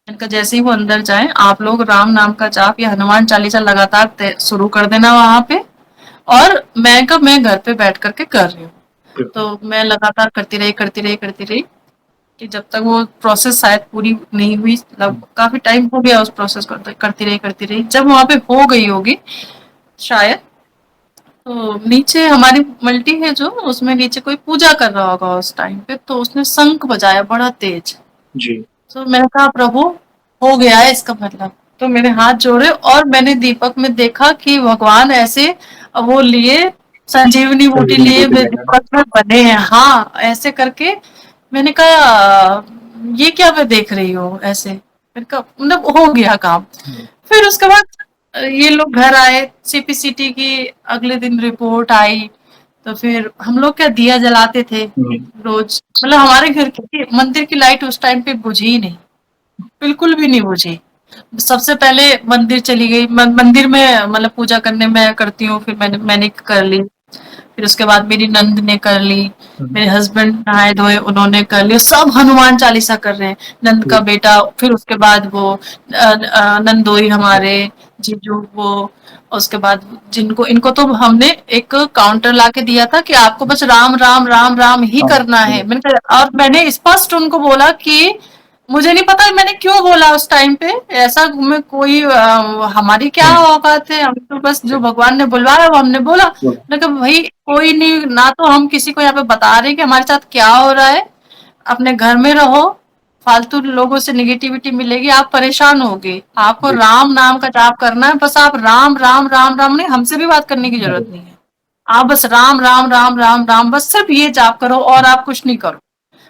इनका जैसे ही वो अंदर जाए, आप लोग राम नाम का जाप या हनुमान चालीसा लगातार शुरू कर देना वहां पे। और मैं घर पे बैठ करके कर रही हूँ। तो मैं लगातार करती रही कि जब तक वो प्रोसेस शायद पूरी नहीं हुई, मतलब काफी टाइम हो गया उस प्रोसेस को, तो करती रही। जब वहां पे हो गई होगी शायद, तो नीचे हमारी मल्टी है जो, उसमें नीचे कोई पूजा कर रहा होगा उस टाइम पे, तो उसने शंख बजाया बड़ा तेज। जी। तो मैंने कहा प्रभु, हो गया है इसका मतलब। तो मेरे हाथ जोड़े और मैंने दीपक में देखा कि भगवान ऐसे वो लिए, संजीवनी बूटी संजीवनी लिए बूटी मेरे लेकर। दीपक में बने हैं। हाँ, ऐसे करके मैंने कहा ये क्या मैं देख रही हूँ ऐसे। मैंने कहा मतलब हो गया काम। फिर उसके बाद ये लोग घर आए, सीपीसीटी की अगले दिन रिपोर्ट आई। तो फिर हम लोग क्या दिया जलाते थे रोज, मतलब हमारे घर की मंदिर की लाइट उस टाइम पे बुझी ही नहीं, बिल्कुल भी नहीं बुझी। सबसे पहले मंदिर चली गई, मंदिर में मतलब पूजा करने में करती हूँ, फिर मैंने कर ली। फिर उसके बाद मेरी नंद ने कर ली, मेरे हस्बैंड नहाए धोए उन्होंने कर लिया, सब हनुमान चालीसा कर रहे हैं। नंद का बेटा, फिर उसके बाद वो नंदोई हमारे जीजू, वो उसके बाद जिनको इनको तो हमने एक काउंटर लाके दिया था कि आपको बस राम राम राम राम ही हाँ, करना है। और मैंने स्पष्ट उनको बोला कि मुझे नहीं पता मैंने क्यों बोला उस टाइम पे ऐसा। मैं कोई हमारी क्या औकात है, हम तो बस जो भगवान ने बुलवाया वो हमने बोला। लेकिन भाई कोई नहीं, ना तो हम किसी को यहाँ पे बता रहे कि हमारे साथ क्या हो रहा है। अपने घर में रहो, फालतू लोगों से निगेटिविटी मिलेगी, आप परेशान होगे। आपको जी। राम नाम का जाप करना है, बस आप राम राम राम राम, नहीं हमसे भी बात करने की जरूरत नहीं है। आप बस राम राम राम राम राम, बस सिर्फ ये जाप करो और आप कुछ नहीं करो।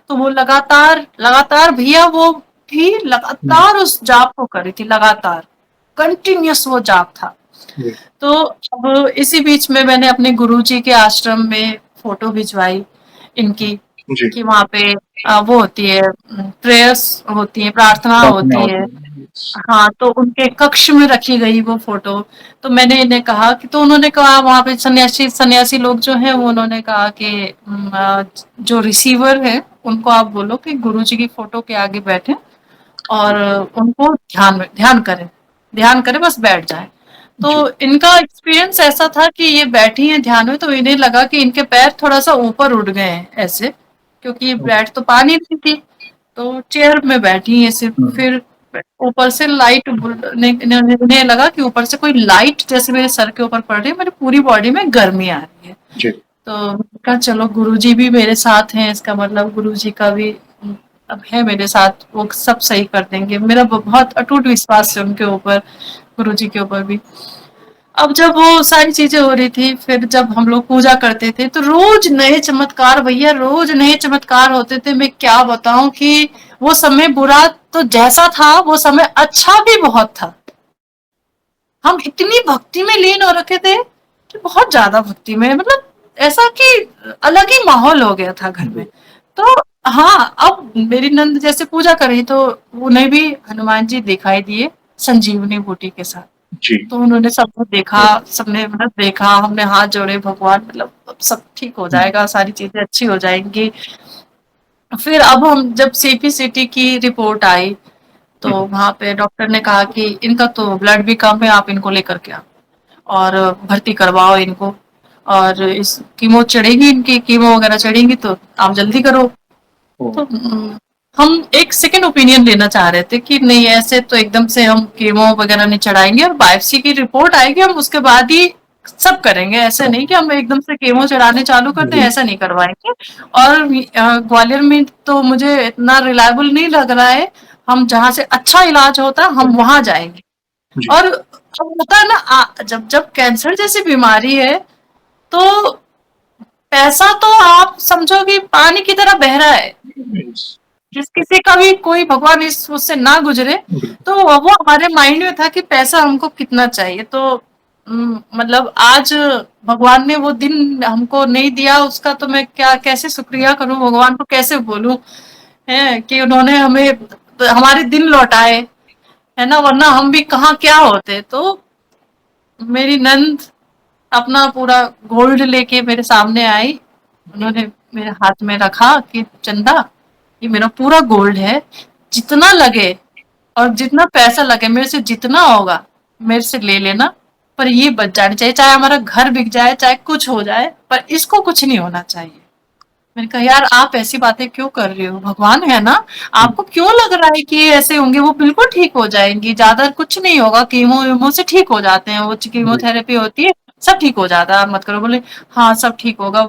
तो वो लगातार लगातार भैया, वो भी लगातार उस जाप को कर रही थी, लगातार कंटिन्यूअस वो जाप था। जी। तो अब इसी बीच में मैंने अपने गुरुजी के आश्रम में फोटो भिजवाई इनकी, जी। कि वहाँ पे वो होती है, प्रेयर्स होती है, प्रार्थना प्रार्थना होती होती है। है। हाँ, तो उनके कक्ष में रखी गई वो फोटो। तो मैंने इन्हें कहा कि, तो उन्होंने कहा वहाँ पे सन्यासी सन्यासी लोग जो हैं वो, उन्होंने कहा कि जो रिसीवर है उनको आप बोलो कि गुरुजी की फोटो के आगे बैठे और उनको ध्यान करें, बस बैठ जाए। तो जी। इनका एक्सपीरियंस ऐसा था कि ये बैठी हैं ध्यान में, तो इन्हें लगा कि इनके पैर थोड़ा सा ऊपर उठ गए हैं ऐसे, क्योंकि बैठ तो पा नहीं रही थी। तो चेयर में बैठी है सिर्फ। फिर ऊपर से लाइट, इन्हें लगा कि ऊपर से कोई लाइट जैसे मेरे सर के ऊपर पड़ रही है, मेरी पूरी बॉडी में गर्मी आ रही है। जी। तो कहा चलो गुरुजी भी मेरे साथ हैं, इसका मतलब गुरुजी का भी अब है मेरे साथ, वो सब सही कर देंगे। मेरा बहुत अटूट विश्वास है उनके ऊपर, गुरुजी के ऊपर भी। अब जब वो सारी चीजें हो रही थी, फिर जब हम लोग पूजा करते थे तो रोज नए चमत्कार भैया, रोज नए चमत्कार होते थे। मैं क्या बताऊं कि वो समय बुरा तो जैसा था, वो समय अच्छा भी बहुत था। हम इतनी भक्ति में लीन हो रखे थे कि बहुत ज्यादा भक्ति में, मतलब ऐसा कि अलग ही माहौल हो गया था घर में। तो हाँ, अब मेरी नंद जैसे पूजा करी तो उन्हें भी हनुमान जी दिखाई दिए संजीवनी बूटी के साथ। जी। तो उन्होंने सबको देखा, सबने मतलब देखा, हमने हाथ जोड़े, भगवान मतलब अब सब ठीक हो जाएगा, सारी चीजें अच्छी हो जाएंगी। फिर अब हम जब सीपीसीटी की रिपोर्ट आई, तो वहां पे डॉक्टर ने कहा कि इनका तो ब्लड भी कम है, आप इनको लेकर के आओ और भर्ती करवाओ इनको। और इस कीमो चढ़ेगी, इनकी कीमो वगैरह चढ़ेंगी, तो आप जल्दी करो। ओ। तो हम एक सेकंड ओपिनियन लेना चाह रहे थे कि नहीं ऐसे तो एकदम से हम कीमो वगैरह नहीं चढ़ाएंगे, और बायोप्सी की रिपोर्ट आएगी हम उसके बाद ही सब करेंगे। ऐसे नहीं कि हम एकदम से कीमो चढ़ाने चालू कर दें, ऐसा नहीं करवाएंगे। और ग्वालियर में तो मुझे इतना रिलायबल नहीं लग रहा है। हम जहाँ से अच्छा इलाज होता है हम वहां जाएंगे। जी, और अब होता है ना, जब जब कैंसर जैसी बीमारी है तो पैसा तो आप समझो कि पानी की तरह बह रहा है। जिस किसी का भी कोई भगवान इस उससे ना गुजरे, तो वो हमारे माइंड में था कि पैसा हमको कितना चाहिए। तो मतलब आज भगवान ने वो दिन हमको नहीं दिया, उसका तो मैं क्या कैसे शुक्रिया करूं, भगवान को कैसे बोलूं है कि उन्होंने हमें हमारे दिन लौटाए, है ना, वरना हम भी कहाँ क्या होते। तो मेरी नंद अपना पूरा गोल्ड लेके मेरे सामने आई। उन्होंने मेरे हाथ में रखा कि चंदा, ये मेरा पूरा गोल्ड है, जितना लगे और जितना पैसा लगे मेरे से जितना होगा मेरे से ले लेना, पर ये बच जानी चाहिए। चाहे हमारा घर बिक जाए, चाहे कुछ हो जाए, पर इसको कुछ नहीं होना चाहिए। मैंने कहा यार आप ऐसी बातें क्यों कर रही हो, भगवान है ना, आपको क्यों लग रहा है कि ये ऐसे होंगे, वो बिल्कुल ठीक हो जाएंगी, ज्यादा कुछ नहीं होगा, कीमो वीमो से ठीक हो जाते हैं, वो कीमोथेरेपी होती है, सब ठीक हो जाता है, आप मत करो। बोले हाँ सब ठीक होगा।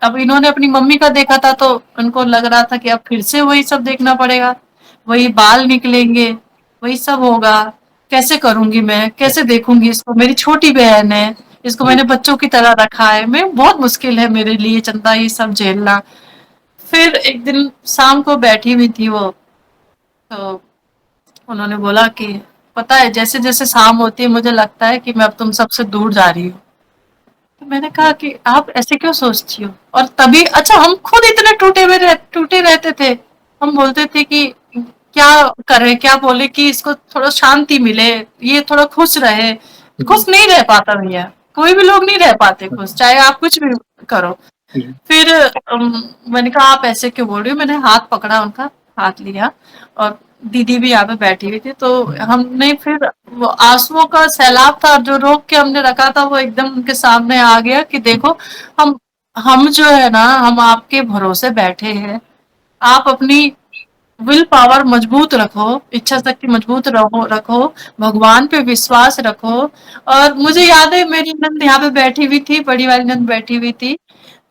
अब इन्होंने अपनी मम्मी का देखा था तो उनको लग रहा था कि अब फिर से वही सब देखना पड़ेगा, वही बाल निकलेंगे, वही सब होगा, कैसे करूंगी मैं, कैसे देखूंगी इसको, मेरी छोटी बहन है, इसको मैंने बच्चों की तरह रखा है, मैं बहुत मुश्किल है मेरे लिए चंदा ये सब झेलना। फिर एक दिन शाम को बैठी हुई थी वो, तो उन्होंने बोला कि पता है जैसे जैसे शाम होती है मुझे लगता है कि मैं अब तुम सबसे दूर जा रही हूँ। तो मैंने कहा कि आप ऐसे क्यों सोचती हो। और तभी अच्छा हम खुद इतने टूटे रहते थे, हम बोलते थे कि क्या करें, क्या बोले कि इसको थोड़ा शांति मिले, ये थोड़ा खुश रहे। खुश नहीं रह पाता भैया, कोई भी लोग नहीं रह पाते खुश, चाहे आप कुछ भी करो। फिर मैंने कहा आप ऐसे क्यों बोल रही हो, मैंने हाथ पकड़ा उनका, हाथ लिया, और दीदी भी यहाँ पे बैठी हुई थी, तो हमने फिर वो आंसुओं का सैलाब था जो रोक के हमने रखा था, वो एकदम उनके सामने आ गया कि देखो हम हम जो है ना, हम आपके भरोसे बैठे हैं, आप अपनी विल पावर मजबूत रखो, इच्छा शक्ति मजबूत रखो, भगवान पे विश्वास रखो। और मुझे याद है मेरी नंद यहाँ पे बैठी हुई थी, बड़ी वाली नंद बैठी हुई थी,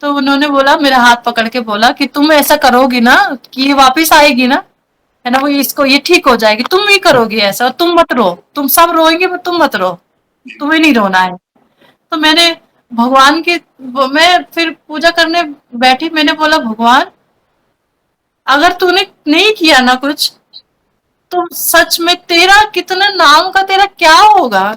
तो उन्होंने बोला, मेरा हाथ पकड़ के बोला कि तुम ऐसा करोगी ना कि ये वापस आएगी ना, है ना, वो इसको ये ठीक हो जाएगी, तुम भी करोगी ऐसा, और तुम मत रो, तुम सब रोएंगे पर तुम मत रो, तुम्हें नहीं रोना है। तो मैंने भगवान की मैं फिर पूजा करने बैठी, मैंने बोला भगवान अगर तूने नहीं किया ना कुछ, तो सच में तेरा कितना नाम का तेरा क्या होगा,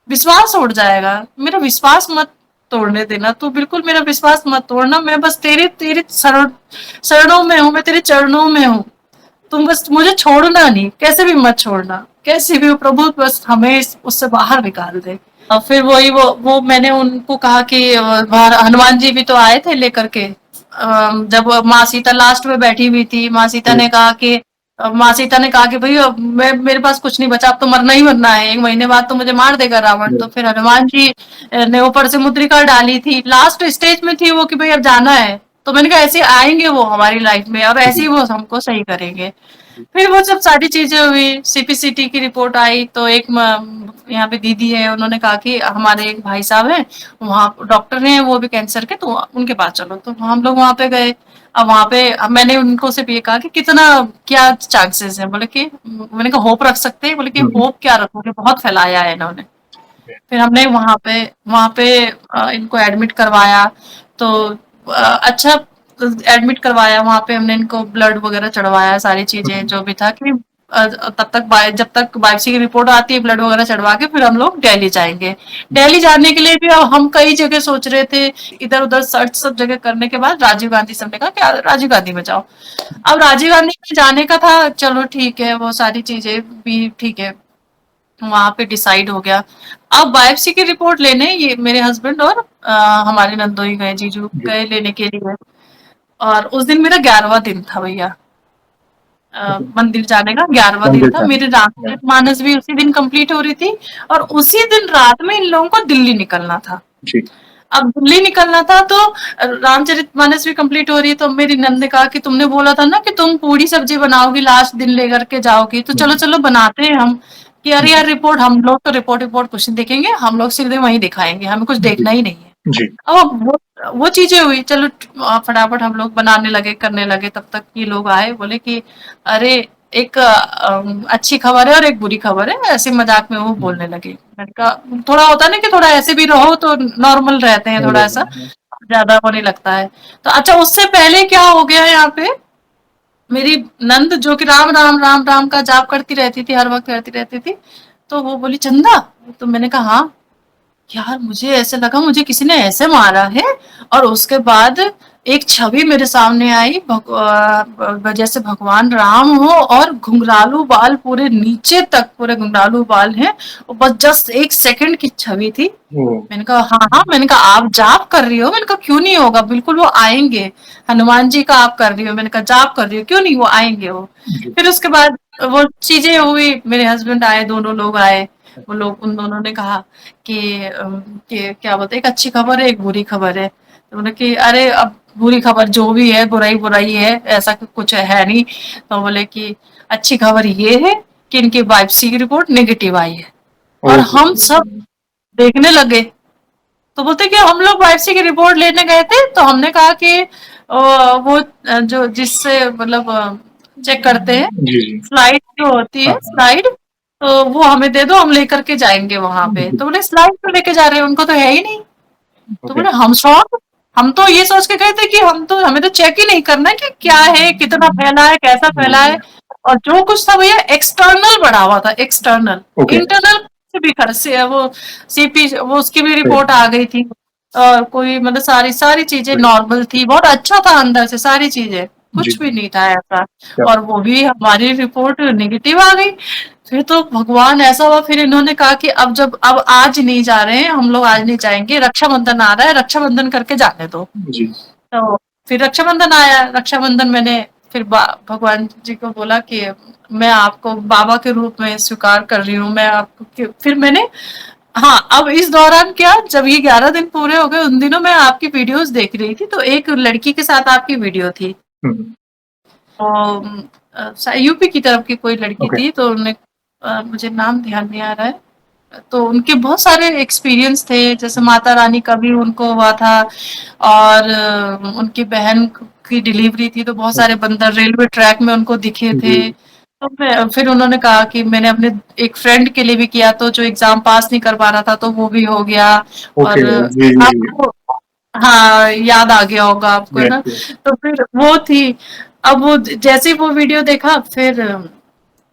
विश्वास उड़ जाएगा। मेरा विश्वास मत तोड़ने देना, तू बिल्कुल मेरा विश्वास मत तोड़ना, मैं बस तेरे तेरे शरणों में हूँ, मैं तेरे चरणों में हूँ, तुम बस मुझे छोड़ना नहीं, कैसे भी मत छोड़ना, कैसे भी हो प्रभु, बस हमें उससे बाहर निकाल दे। और फिर वही वो मैंने उनको कहा कि बाहर हनुमान जी भी तो आए थे लेकर के, जब माँ सीता लास्ट में बैठी हुई थी, माँ सीता ने कहा कि भाई अब मैं मेरे पास कुछ नहीं बचा, अब तो मरना ही मरना है, 1 महीने बाद तो मुझे मार देगा रावण। तो फिर हनुमान जी ने ऊपर से मुद्रिका डाली थी, लास्ट स्टेज में थी वो कि भाई अब जाना है। तो मैंने कहा ऐसे आएंगे वो हमारी लाइफ में और ऐसे ही वो हमको सही करेंगे। फिर वो जब सारी चीजें हुई, सीपीसीटी की रिपोर्ट आई, तो एक यहाँ पे दीदी है, उन्होंने कहा कि हमारे एक भाई साहब हैं, वहाँ डॉक्टर हैं वो भी कैंसर के, तो उनके पास चलो। तो हम लोग वहाँ पे गए। अब वहाँ पे मैंने उनको सिर्फ ये कहा कि कितना क्या चांसेस है, बोले कि मैंने कहा होप रख सकते हैं, बोले कि होप क्या रखोगे, बहुत फैलाया है इन्होंने। फिर हमने वहाँ पे इनको एडमिट करवाया। तो अच्छा एडमिट करवाया, वहाँ पे हमने इनको ब्लड वगैरह चढ़वाया, सारी चीजें जो भी था कि तब तक जब तक बायोप्सी की रिपोर्ट आती है, ब्लड वगैरह चढ़वा के फिर हम लोग दिल्ली जाएंगे। दिल्ली जाने के लिए भी अब हम कई जगह सोच रहे थे, इधर उधर सर्च सब जगह करने के बाद राजीव गांधी सबने कहा कि राजीव गांधी में जाओ। अब राजीव गांधी में जाने का था, चलो ठीक है, वो सारी चीजें भी ठीक है, वहां पे डिसाइड हो गया। अब बायोप्सी की रिपोर्ट लेने ये मेरे हस्बैंड और हमारे नंदोई गए, जीजू गए लेने के लिए। और उस दिन मेरा 11वां दिन था भैया, मंदिर जाने का 11वां दिन था, मेरे रामचरित मानस भी उसी दिन कंप्लीट हो रही थी, और उसी दिन रात में इन लोगों को दिल्ली निकलना था। अब दिल्ली निकलना था तो रामचरितमानस भी कंप्लीट हो रही है, तो मेरी नंद ने कहा कि तुमने बोला था ना कि तुम पूरी सब्जी बनाओगी, लास्ट दिन लेकर के जाओगी, तो चलो चलो बनाते हैं हम। कि अरे यार रिपोर्ट, हम लोग तो रिपोर्ट रिपोर्ट कुछ नहीं देखेंगे, हम लोग सीधे वहीं दिखाएंगे, हमें कुछ जी, देखना ही नहीं है। जी, अब वो चीजें हुई, चलो फटाफट हम लोग बनाने लगे, करने लगे, तब तक ये लोग आए, बोले कि अरे एक अच्छी खबर है और एक बुरी खबर है, ऐसे मजाक में वो बोलने लगे। मैंने कहा थोड़ा होता है ना कि थोड़ा ऐसे भी रहो तो नॉर्मल रहते हैं, थोड़ा ऐसा ज्यादा वो नहीं लगता है। तो अच्छा, उससे पहले क्या हो गया है यहाँ पे, मेरी नंद जो कि राम राम राम राम का जाप करती रहती थी, हर वक्त करती रहती थी, तो वो बोली चंदा। तो मैंने कहा हाँ यार, मुझे ऐसे लगा मुझे किसी ने ऐसे मारा है। और उसके बाद एक छवि मेरे सामने आई, जैसे भगवान राम हो और घुंघरालू बाल पूरे नीचे तक, पूरे घुंघरालू बाल हैं, और बस जस्ट 1 सेकंड की छवि थी। मैंने कहा हाँ हाँ, मैंने कहा आप जाप कर रही हो, मैंने कहा क्यों नहीं होगा, बिल्कुल वो आएंगे। हनुमान जी का आप कर रही हो, मैंने कहा जाप कर रही हो, क्यों नहीं, वो आएंगे वो। फिर उसके बाद वो चीजें हुई, मेरे हस्बैंड आए, दोनों लोग आए, वो लोग, उन दोनों ने कहा कि क्या बोलते हैं, एक अच्छी खबर है एक बुरी खबर है। तो बोले कि अरे अब बुरी खबर जो भी है, बुराई बुराई है, ऐसा कुछ है नहीं। तो बोले कि अच्छी खबर ये है कि इनकी बायोप्सी की रिपोर्ट नेगेटिव आई है। और हम सब देखने लगे। तो बोलते कि हम लोग बायोप्सी की रिपोर्ट लेने गए थे, तो हमने कहा कि वो जो जिससे मतलब चेक करते हैं, जी, जी, स्लाइड जो होती है, हाँ, हाँ, स्लाइड, तो वो हमें दे दो, हम लेकर के जाएंगे वहां पे। जी, तो बोले स्लाइड तो लेके जा रहे हैं, उनको तो है ही नहीं। तो ओके, बोले हम शॉक, हम तो ये सोच के गए थे कि हम तो, हमें तो चेक ही नहीं करना है कि क्या है, कितना फैला है, कैसा जी, फैला है। जी, और जो कुछ था भैया एक्सटर्नल बढ़ा हुआ था, एक्सटर्नल। ओके, इंटरनल से भी खर्च से वो सीपी, वो उसकी भी सही, रिपोर्ट आ गई थी। और कोई मतलब सारी सारी चीजें बढ़िया, नॉर्मल थी, बहुत अच्छा था अंदर से, सारी चीजें जी, कुछ भी नहीं था ऐसा। क्या, और वो भी हमारी रिपोर्ट नेगेटिव आ गई। फिर तो भगवान ऐसा हुआ, फिर इन्होंने कहा कि अब जब, अब आज नहीं जा रहे हैं हम लोग, आज नहीं जाएंगे, रक्षाबंधन आ रहा है, रक्षाबंधन करके जाने दो। जी, तो फिर रक्षाबंधन आया, रक्षाबंधन मैंने फिर भगवान जी को बोला कि मैं आपको बाबा के रूप में स्वीकार कर रही हूँ, मैं आपको फिर मैंने, हाँ अब इस दौरान क्या, जब ये 11 दिन पूरे हो गए, उन दिनों मैं आपकी वीडियोस देख रही थी, तो एक लड़की के साथ आपकी वीडियो थी। हुँ, तो यूपी की तरफ की कोई लड़की ओके, थी, तो उन्हें मुझे नाम ध्यान नहीं आ रहा है। तो उनके बहुत सारे एक्सपीरियंस थे, जैसे माता रानी का भी उनको हुआ था, और उनकी बहन की डिलीवरी थी, तो बहुत सारे बंदर रेलवे ट्रैक में उनको दिखे थे। जी, तो फिर उन्होंने कहा कि मैंने अपने एक फ्रेंड के लिए भी किया, तो जो एग्जाम पास नहीं कर पा रहा था, तो वो भी हो गया। ओके, और जी, जी, जी, आपको, हाँ याद आ गया होगा आपको, है यस, ना। यस, तो फिर वो थी। अब वो जैसे ही वो वीडियो देखा, फिर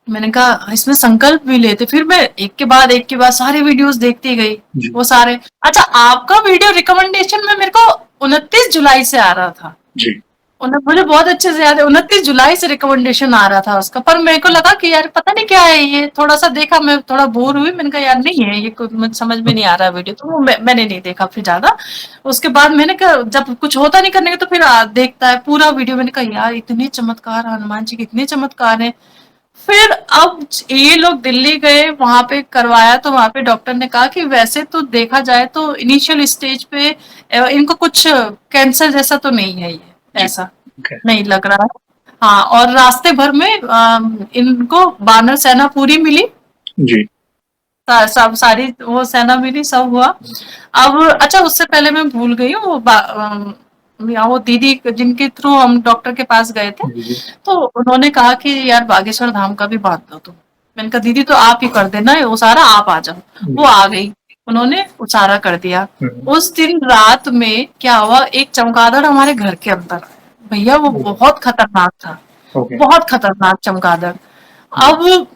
मैंने कहा इसमें संकल्प भी लेते, फिर मैं एक के बाद सारे वीडियोस देखती गई। जी, वो सारे, अच्छा आपका वीडियो रिकमेंडेशन में मेरे को 29 जुलाई से आ रहा था। जी, मुझे बहुत अच्छे से याद है, 29 जुलाई से रिकमेंडेशन आ रहा था उसका, पर मेरे को लगा कि यार पता नहीं क्या है ये, थोड़ा सा देखा, मैं थोड़ा बोर हुई, मैंने कहा यार नहीं है ये, कुछ मुझे समझ में नहीं आ रहा वीडियो, तो वो मैंने नहीं देखा फिर ज्यादा। उसके बाद मैंने कहा जब कुछ होता नहीं करने का, तो फिर देखता है पूरा वीडियो, मैंने कहा यार इतने चमत्कार, हनुमान जी के इतने चमत्कार हैं। फिर अब ये लोग दिल्ली गए, वहां पे करवाया, तो वहां पे डॉक्टर ने कहा कि वैसे तो देखा जाए तो इनिशियल स्टेज पे इनको कुछ कैंसर जैसा तो नहीं है ये, जी, ऐसा ओके, नहीं लग रहा है। हाँ, और रास्ते भर में इनको वानर सेना पूरी मिली, जी, सब सारी वो सेना मिली, सब हुआ। अब अच्छा, उससे पहले मैं भूल गई हूँ, यहाँ वो दीदी जिनके थ्रू हम डॉक्टर के पास गए थे, जी, जी, तो उन्होंने कहा कि यार बागेश्वर धाम का भी बांध लो तुम। मैंने कहा दीदी तो आप ही कर देना, वो सारा आप आ जाओ। वो जी, आ गई, उन्होंने उसारा कर दिया। हुँ, उस दिन रात में क्या हुआ, एक चमगादड़ हमारे घर के अंदर, भैया वो बहुत खतरनाक था, ओके, बहुत खतरनाक चमगादड़। जी, अब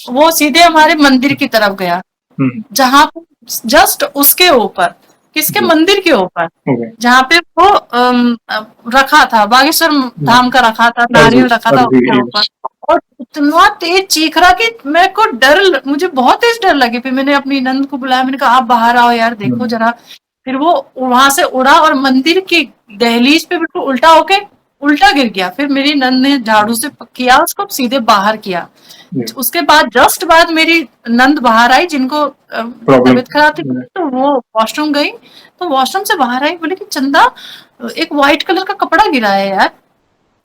वो सीधे हमारे मंदिर की तरफ गया, हुँ, जहाँ पे जस्ट उसके ऊपर, किसके, जी, मंदिर के ऊपर, ओके, जहाँ पे वो रखा था, बागेश्वर हुँ, धाम का रखा था, अर्जी, नारियल रखा था अर्जी, उसके ऊपर। यस, और इतना तेज चीख रहा कि मेरे को मुझे बहुत तेज डर लगी। फिर मैंने अपनी नंद को बुलाया, मैंने कहा आप बाहर आओ यार, हुँ, देखो जरा। फिर वो वहां से उड़ा और मंदिर की दहलीज पे बिल्कुल उल्टा होके उल्टा गिर गया। फिर मेरी नंद ने झाड़ू से किया उसको, सीधे बाहर किया। जी, उसके बाद जस्ट बाद मेरी नंद बाहर आई, जिनको प्रॉब्लम। तबीयत खराब थी, तो वो वॉशरूम गई। तो वॉशरूम से बाहर आई, बोले कि चंदा एक व्हाइट कलर का कपड़ा गिरा है यार।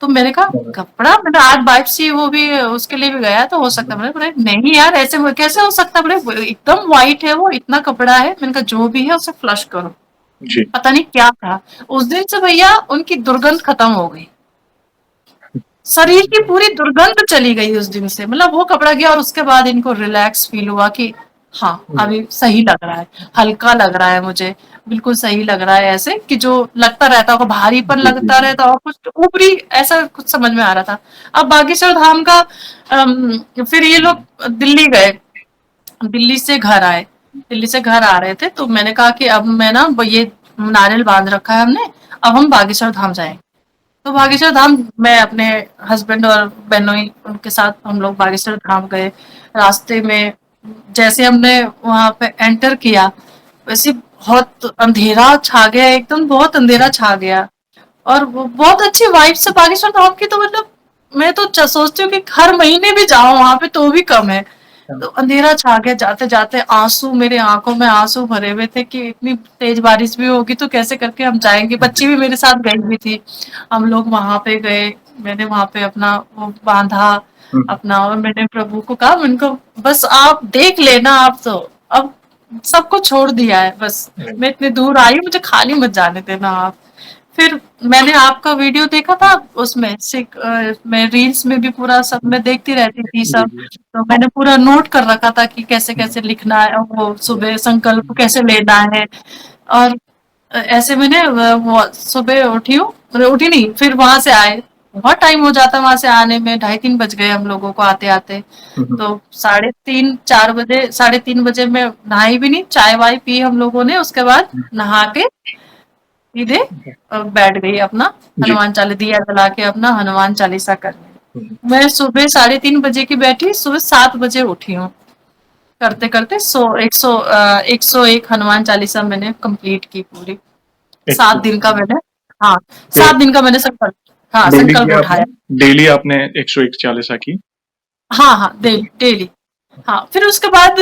तो मैंने कहा कपड़ा, मैंने आज वाइफ सी वो भी उसके लिए भी गया, तो हो सकता है। बोले नहीं यार, ऐसे कैसे हो सकता है, बोले एकदम व्हाइट है वो, इतना कपड़ा है। मैंने कहा जो भी है उसे फ्लश करो। जी, पता नहीं क्या था। उस दिन से भैया उनकी दुर्गंध खत्म हो गई, शरीर की पूरी दुर्गंध चली गई उस दिन से। मतलब वो कपड़ा गया और उसके बाद इनको रिलैक्स फील हुआ कि हाँ अभी सही लग रहा है, हल्का लग रहा है मुझे, बिल्कुल सही लग रहा है। ऐसे कि जो लगता रहता होगा, भारीपन जी, जी, लगता रहता होगा, कुछ ऊपरी ऐसा कुछ समझ में आ रहा था। अब बागेश्वर धाम का फिर ये लोग दिल्ली गए, दिल्ली से घर आए, दिल्ली से घर आ रहे थे। तो मैंने कहा कि अब मैं ना ये नारियल बांध रखा है हमने, अब हम बागेश्वर धाम जाएंगे। तो बागेश्वर धाम मैं अपने हस्बैंड और बहनोई उनके साथ हम लोग बागेश्वर धाम गए। रास्ते में जैसे हमने वहां पे एंटर किया, वैसे बहुत अंधेरा छा गया, एकदम बहुत अंधेरा छा गया। और वो बहुत अच्छी वाइब से बागेश्वर धाम की, तो मतलब मैं तो सोचती हूँ कि हर महीने भी जाऊं वहां पे तो भी कम है। तो अंधेरा छा गया, जाते जाते आंसू, मेरे आंखों में आंसू भरे हुए थे कि इतनी तेज बारिश भी होगी तो कैसे करके हम जाएंगे। बच्ची भी मेरे साथ गई हुई थी। हम लोग वहां पे गए, मैंने वहां पे अपना वो बांधा अपना, और मैंने प्रभु को कहा, उनको बस आप देख लेना, आप तो अब सबको छोड़ दिया है, बस मैं इतनी दूर आई हूँ, मुझे खाली मत जाने देना आप। फिर मैंने आपका वीडियो देखा था उसमें मैं रील्स में भी पूरा सब मैं देखती रहती थी जी, सब। जी, तो मैंने पूरा नोट कर रखा था कि कैसे कैसे लिखना है, वो सुबह संकल्प कैसे लेना है। और ऐसे मैंने वो सुबह उठी हूँ, मतलब उठी नहीं, फिर वहां से आए, बहुत टाइम हो जाता वहां से आने में, 2:30-3 बज गए हम लोगों को आते आते। तो 3:30-4 बजे, 3:30 बजे मैं नहाई भी नहीं, चाय वाय पी हम लोगों ने, उसके बाद नहा के सीधे बैठ गई अपना जी, हनुमान चालीसा दिया जला के अपना हनुमान चालीसा करने। जी, मैं सुबह 3:30 बजे की बैठी, सुबह 7 बजे उठी हूँ। करते करते 101 हनुमान चालीसा मैंने कंप्लीट की पूरी। 7 दिन का 101। मैंने, हाँ तो 7 दिन का मैंने संकल्प, हाँ डेली संकल्प किया उठाया। आपने? डेली आपने 101 चालीसा की? हाँ हाँ डेली डेली। हाँ फिर उसके बाद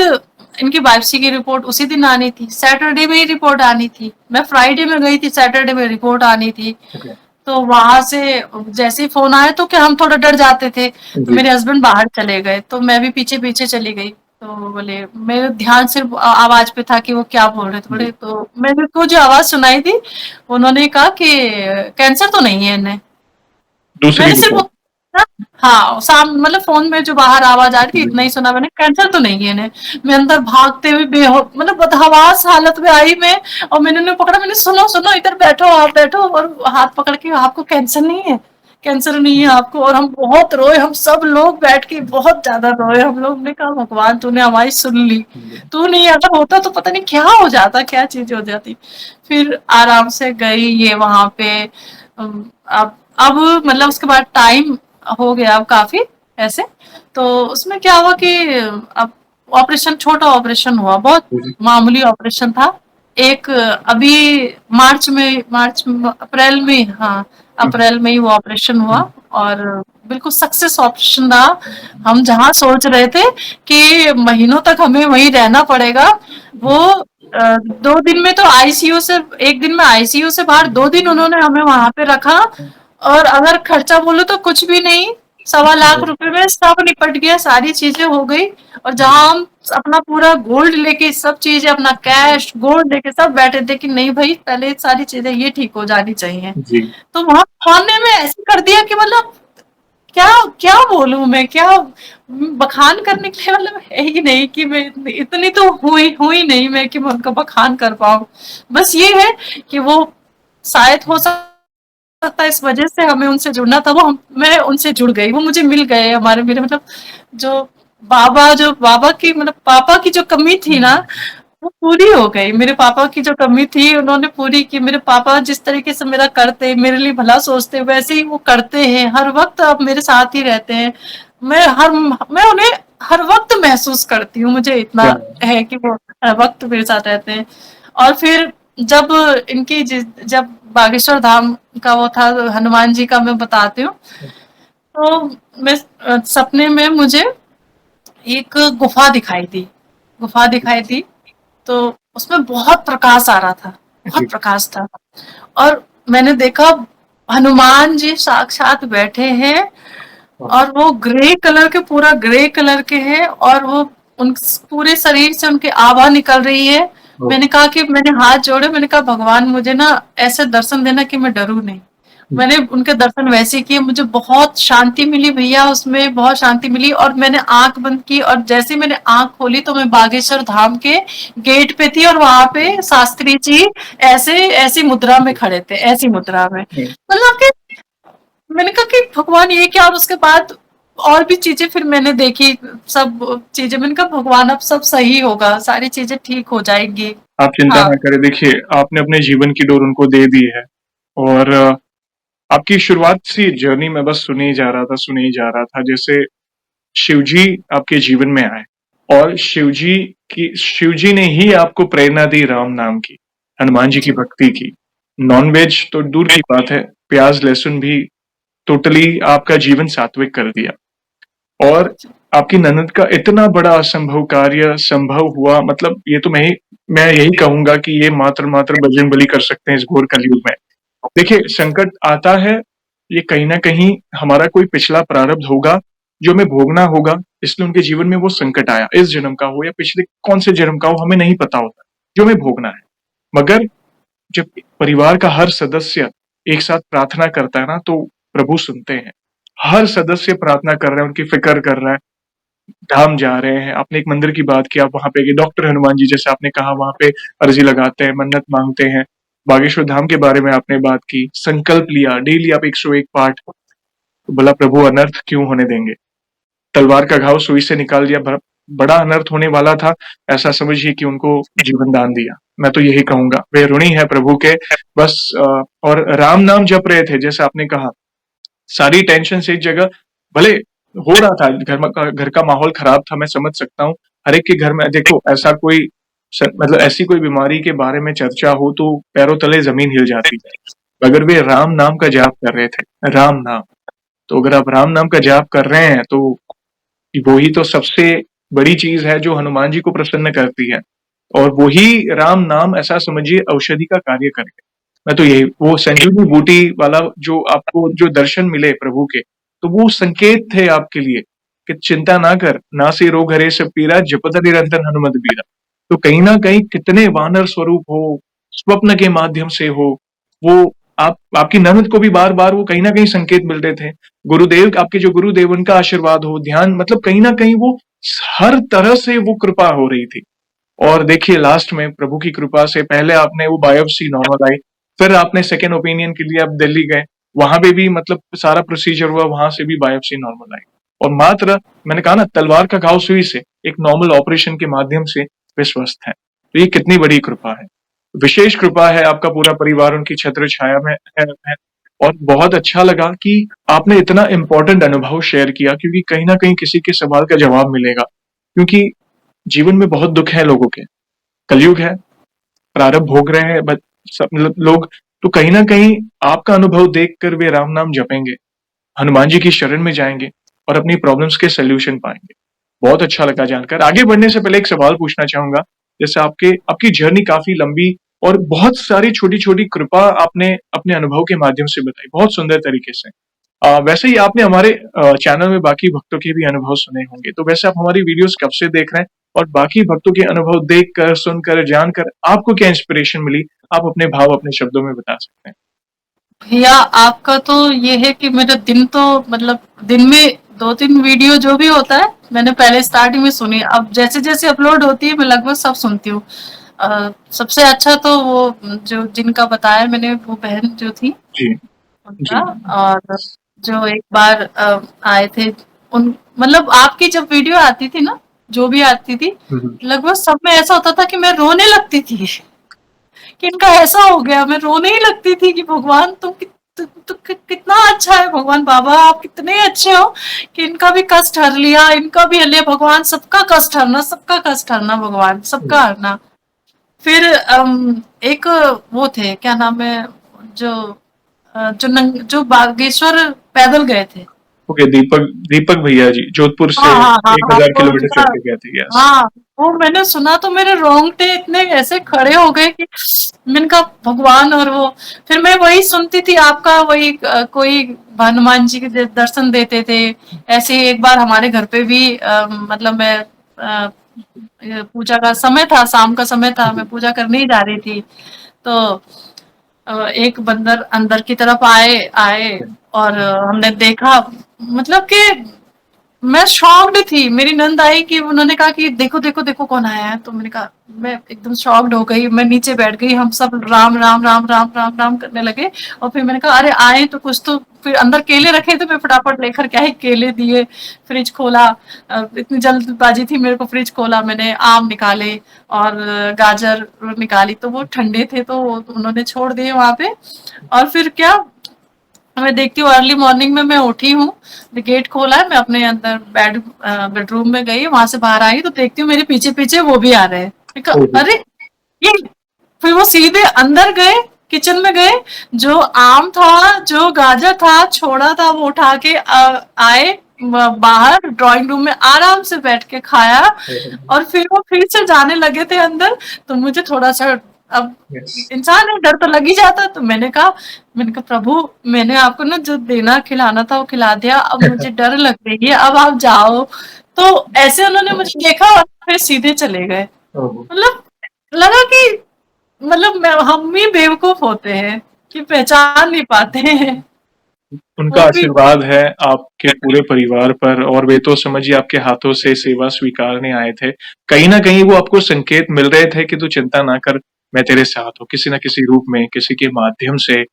इनकी बायोप्सी की रिपोर्ट उसी दिन आनी थी, सैटरडे में ही रिपोर्ट आनी थी। मैं फ्राइडे में गई थी, सैटरडे में रिपोर्ट आनी थी। ओके। तो वहां से जैसे ही फोन आया तो क्या हम थोड़ा डर जाते थे, तो जी, मेरे हस्बैंड बाहर चले गए, तो मैं भी पीछे पीछे चली गई। तो बोले, मेरे ध्यान सिर्फ आवाज पे था कि वो क्या बोल रहे थे। जी। बोले, तो मेरे को जो आवाज सुनाई थी, उन्होंने कहा कि कैंसर तो नहीं है इन्हें। दूसरी मैंने सिर्फ रिपोर्ट। उतना, हाँ मतलब फोन में जो बाहर आवाज आ रही थी जी, इतना जी, ही सुना मैंने, कैंसर तो नहीं है इन्हें। मैं अंदर भागते हुए मतलब बदहवास हालत में आई मैं। और मैंने उन्हें पकड़ा, मैंने सुनो सुनो इधर बैठो, आप बैठो, और हाथ पकड़ के, आपको कैंसर नहीं है, कैंसर नहीं है आपको। और हम बहुत रोए, हम सब लोग बैठ के बहुत ज्यादा रोए। हम लोग ने कहा भगवान तूने हमारी सुन ली, जी, तू नहीं अगर होता तो पता नहीं क्या हो जाता, क्या चीज हो जाती। फिर आराम से गई ये वहां पे। अब मतलब उसके बाद टाइम हो गया अब काफी ऐसे। तो उसमें क्या हुआ कि अब ऑपरेशन, छोटा ऑपरेशन हुआ, बहुत जी, मामूली ऑपरेशन था। एक अभी अप्रैल में, हाँ अप्रैल में ही वो ऑपरेशन हुआ। और बिल्कुल सक्सेस ऑपरेशन रहा। हम जहाँ सोच रहे थे कि महीनों तक हमें वहीं रहना पड़ेगा, वो 2 दिन में तो आईसीयू से, एक दिन में आईसीयू से बाहर, 2 दिन उन्होंने हमें वहां पे रखा। और अगर खर्चा बोलो तो कुछ भी नहीं, 1.25 लाख रुपए में सब निपट गया, सारी चीजें हो गई। और जहां हम अपना पूरा गोल्ड लेके, सब चीजें अपना कैश गोल्ड लेके सब बैठे थे कि नहीं भाई पहले सारी चीजें ये ठीक हो जानी चाहिए। जी, तो वहां खाने में ऐसे कर दिया कि मतलब क्या क्या बोलूं मैं, क्या बखान करने के लिए मतलब है ही नहीं कि मैं इतनी तो हुई नहीं मैं कि मैं उनका बखान कर पाऊं। बस ये है कि वो शायद हो सकता है इस वजह से हमें उनसे जुड़ना था, मैं उनसे जुड़ गई, वो मुझे मिल गए। हमारे मेरे मतलब जो बाबा की, मतलब पापा की जो कमी थी ना, वो पूरी हो गई। मेरे पापा की जो कमी थी उन्होंने पूरी की। मेरे पापा जिस तरीके से मेरा करते, मेरे लिए भला सोचते, वैसे ही वो करते हैं, हर वक्त अब मेरे साथ ही रहते हैं। मैं उन्हें हर वक्त महसूस करती हूँ, मुझे इतना क्या? है कि वो हर वक्त मेरे साथ रहते हैं। और फिर जब बागेश्वर धाम का वो था, हनुमान जी का मैं बताती हूँ। तो मैं सपने में मुझे एक गुफा दिखाई दी, गुफा दिखाई दी। तो उसमें बहुत प्रकाश आ रहा था, जी। बहुत प्रकाश था। और मैंने देखा हनुमान जी साक्षात बैठे हैं, वाह! और वो ग्रे कलर के, पूरा ग्रे कलर के हैं, और वो उन पूरे शरीर से उनकी आभा निकल रही है। ओह! मैंने कहा कि मैंने हाथ जोड़े, मैंने कहा भगवान मुझे ना ऐसे दर्शन देना कि मैं डरूं नहीं। हुँ, मैंने उनके दर्शन वैसे किए, मुझे बहुत शांति मिली भैया, उसमें बहुत शांति मिली। और मैंने आंख बंद की, और जैसे ही मैंने आंख खोली तो मैं बागेश्वर धाम के गेट पे थी, और वहां पे शास्त्री जी ऐसे ऐसी मुद्रा में खड़े थे, ऐसी मुद्रा में। हुँ। मतलब कि मैंने कहा कि भगवान ये क्या। और उसके बाद और भी चीजें फिर मैंने देखी, सब चीजें। मैंने कहा भगवान अब सब सही होगा, सारी चीजें ठीक हो जाएंगी। आप चिंता हाँ। ना करें, देखिए आपने अपने जीवन की डोर उनको दे दी है और आपकी शुरुआत सी जर्नी में बस सुने ही जा रहा था, सुने ही जा रहा था। जैसे शिवजी आपके जीवन में आए और शिवजी ने ही आपको प्रेरणा दी राम नाम की, हनुमान जी की जी। भक्ति की। नॉन-वेज तो दूर की बात है, प्याज़, लहसुन भी टोटली आपका जीवन सात्विक कर दिया। और आपकी ननद का इतना बड़ा असंभव कार्य संभव हुआ, मतलब ये तो मैं यही कहूँगा कि ये मात्र बजरंगबली कर सकते हैं इस घोर कलयुग में। देखिए, संकट आता है, ये कहीं न कहीं हमारा कोई पिछला प्रारब्ध होगा, जो हमें भोगना होगा, इसलिए उनके जीवन में वो संकट आया। इस जन्म का हो या पिछले कौन-से जन्म का हो, हमें नहीं पता होता, जो हमें भोगना है। मगर जब परिवार का हर सदस्य एक साथ प्रार्थना करता है ना, तो प्रभु सुनते हैं। हर सदस्य प्रार्थना कर रहा है, उनकी फ़िक्र कर रहा है, धाम जा रहे हैं। आपने एक मंदिर की बात की, आप वहाँ पे गए, डॉक्टर हनुमान जी जैसे आपने कहा वहाँ पे अर्ज़ी लगाते हैं, मन्नत माँगते हैं। बागेश्वर धाम के बारे में आपने बात की, संकल्प लिया, डेली आप 101 पाठ, तो भला प्रभु अनर्थ क्यों होने देंगे? तलवार का घाव सुई से निकाल दिया, बड़ा अनर्थ होने वाला था, ऐसा समझिए कि उनको जीवन दान दिया। मैं तो यही कहूँगा, वे ऋणी हैं प्रभु के। बस और राम नाम जप रहे थे, जैसे आपने कहा, सारी टेंशन से एक जगह भले हो रहा था, घर का माहौल खराब था, मैं समझ सकता हूँ। हर एक के घर में देखो ऐसा कोई मतलब ऐसी कोई बीमारी के बारे में चर्चा हो तो पैरों तले ज़मीन हिल जाती है। मगर वे राम नाम का जाप कर रहे थे, राम नाम। तो अगर आप राम नाम का जाप कर रहे हैं तो वो ही तो सबसे बड़ी चीज़ है जो हनुमान जी को प्रसन्न करती है। और वही राम नाम ऐसा समझिए औषधि का कार्य करेगा। मैं तो यही वो संजीवनी बूटी वाला जो आपको जो दर्शन मिले प्रभु के, तो वो संकेत थे आपके लिए कि चिंता ना कर, नासे रोग हरे सब पीरा, जपत निरंतर हनुमत बीरा। तो कहीं न कहीं कितने वानर स्वरूप हो, स्वप्न के माध्यम से हो, वो आपकी ननद को भी बार-बार वो कहीं न कहीं संकेत मिल रहे थे। गुरुदेव आपके जो गुरुदेव उनका आशीर्वाद हो, ध्यान मतलब कहीं न कहीं वो हर तरह से वो कृपा हो रही थी। और देखिए लास्ट में प्रभु की कृपा से पहले आपने वो बायोप्सी नॉर्मल आई, फिर आपने सेकंड ओपिनियन के लिए आप दिल्ली गए, वहां पे भी मतलब सारा प्रोसीजर हुआ, वहां से भी बायोप्सी नॉर्मल आई। और मात्र मैंने कहा ना तलवार का घाव सुई से एक नॉर्मल ऑपरेशन के माध्यम से वे स्वस्थ हैं। तो ये कितनी बड़ी कृपा है, विशेष कृपा है, आपका पूरा परिवार उनकी छत्र छाया में है। और बहुत अच्छा लगा कि आपने इतना इम्पोर्टेंट अनुभव शेयर किया, क्योंकि कहीं ना कहीं किसी के सवाल का जवाब मिलेगा। क्योंकि जीवन में बहुत दुख है लोगों के, कलयुग है, प्रारब्ध भोग रहे हैं सब मतलब लोग। तो कहीं ना कहीं आपका अनुभव देखकर वे राम नाम जपेंगे, हनुमान जी की शरण में जाएंगे और अपनी प्रॉब्लम्स के सोल्यूशन पाएंगे। बहुत अच्छा लगा जानकर। आगे बढ़ने से पहले एक सवाल पूछना चाहूंगा। जैसे आपकी जर्नी काफी लंबी और बहुत सारी छोटी छोटी कृपा आपने अपने अनुभव के माध्यम से बताई, बहुत सुंदर तरीके से। वैसे ही आपने हमारे चैनल में बाकी भक्तों के भी अनुभव सुने होंगे, तो वैसे आप हमारी वीडियोस कब से देख रहे हैं और बाकी भक्तों के अनुभव देखकर, सुनकर, जानकर आपको क्या इंस्पिरेशन मिली? आप अपने भाव अपने शब्दों में बता सकते हैं। भैया आपका तो ये है कि मेरा दिन तो मतलब दिन में 2-3 वीडियो जो भी होता है मैंने पहले स्टार्टिंग में सुनी, अब जैसे जैसे अपलोड होती है मैं लगभग सब सुनती हूँ। सबसे अच्छा तो वो जो जिनका बताया मैंने, वो बहन जो थी जी, उनका। जी। और जो एक बार आए थे उन, मतलब आपकी जब वीडियो आती थी ना, जो भी आती थी, हुँ, हुँ। लगभग सब में ऐसा होता था कि मैं रोने लगती थी कि इनका ऐसा हो गया। मैं रोने ही लगती थी कि भगवान तुम कितना अच्छा है, भगवान बाबा आप कितने अच्छे हो कि इनका भी कष्ट हर लिया, इनका भी हर लिया भगवान, सबका कष्ट हरना, सबका कष्ट हरना भगवान, सबका हरना। फिर एक वो थे, क्या नाम है, जो बागेश्वर पैदल गए थे। ओके, दीपक दीपक भैया जी जोधपुर से हाँ हाँ हाँ एक हाँ, हजार तो किलोमीटर उनका, चल के गए थे, यस। हाँ, वो मैंने सुना तो मेरे रोंगटे इतने ऐसे खड़े हो गए कि मैंने कहा भगवान। और वो फिर मैं वही सुनती थी आपका, वही कोई हनुमान जी के दर्शन देते थे। ऐसे ही एक बार हमारे घर पे भी मतलब मैं ये पूजा का समय था, शाम का समय था, मैं पूजा करने ही जा रही थी। तो एक बंदर अंदर की तरफ आए आए और हमने देखा, मतलब कि मैं शॉक्ड थी। मेरी नंद आई कि उन्होंने कहा कि देखो देखो देखो कौन आया है। तो मैंने कहा, मैं एकदम शॉक्ड हो गई, मैं नीचे बैठ गई। हम सब राम राम राम राम राम राम करने लगे। और फिर मैंने कहा अरे आए तो कुछ तो। फिर अंदर केले रखे थे, मैं फटाफट लेकर के आई, केले दिए, फ्रिज खोला। इतनी जल्दबाजी थी मेरे को, फ्रिज खोला मैंने, आम निकाले और गाजर निकाली, तो वो ठंडे थे तो उन्होंने छोड़ दिए वहां पे। और फिर क्या, मैं देखती हूँ अर्ली मॉर्निंग में मैं उठी हूँ, गेट खोला है, मैं अपने अंदर बेडरूम में गई, वहां से बाहर आई तो देखती हूँ मेरे पीछे पीछे वो भी आ रहे हैं। मैं कहा, ओहो, अरे ये, फिर वो सीधे अंदर गए, किचन में गए, जो आम था जो गाजर था छोड़ा था वो उठा के आए, बाहर ड्राइंग रूम में आराम से बैठ के खाया। और फिर वो फिर से जाने लगे थे अंदर। तो मुझे थोड़ा सा, अब यस। इंसान है, डर तो लग ही जाता है। तो मैंने कहा प्रभु, मैंने आपको ना जो देना खिलाना था वो खिला दिया, अब मुझे डर लग रही है, अब आप जाओ। तो ऐसे उन्होंने मुझे देखा और फिर सीधे चले गए। ओहो, मतलब लगा कि, मतलब हम ही बेवकूफ होते हैं कि पहचान नहीं पाते हैं। उनका वो भी आशीर्वाद है आपके पूरे परिवार पर, और वे तो समझिए आपके हाथों से सेवा स्वीकारने आए थे। कहीं ना कहीं वो आपको संकेत मिल रहे थे कि तू चिंता ना कर, मैं तेरे साथ हूँ, किसी न किसी रूप में, किसी के माध्यम से।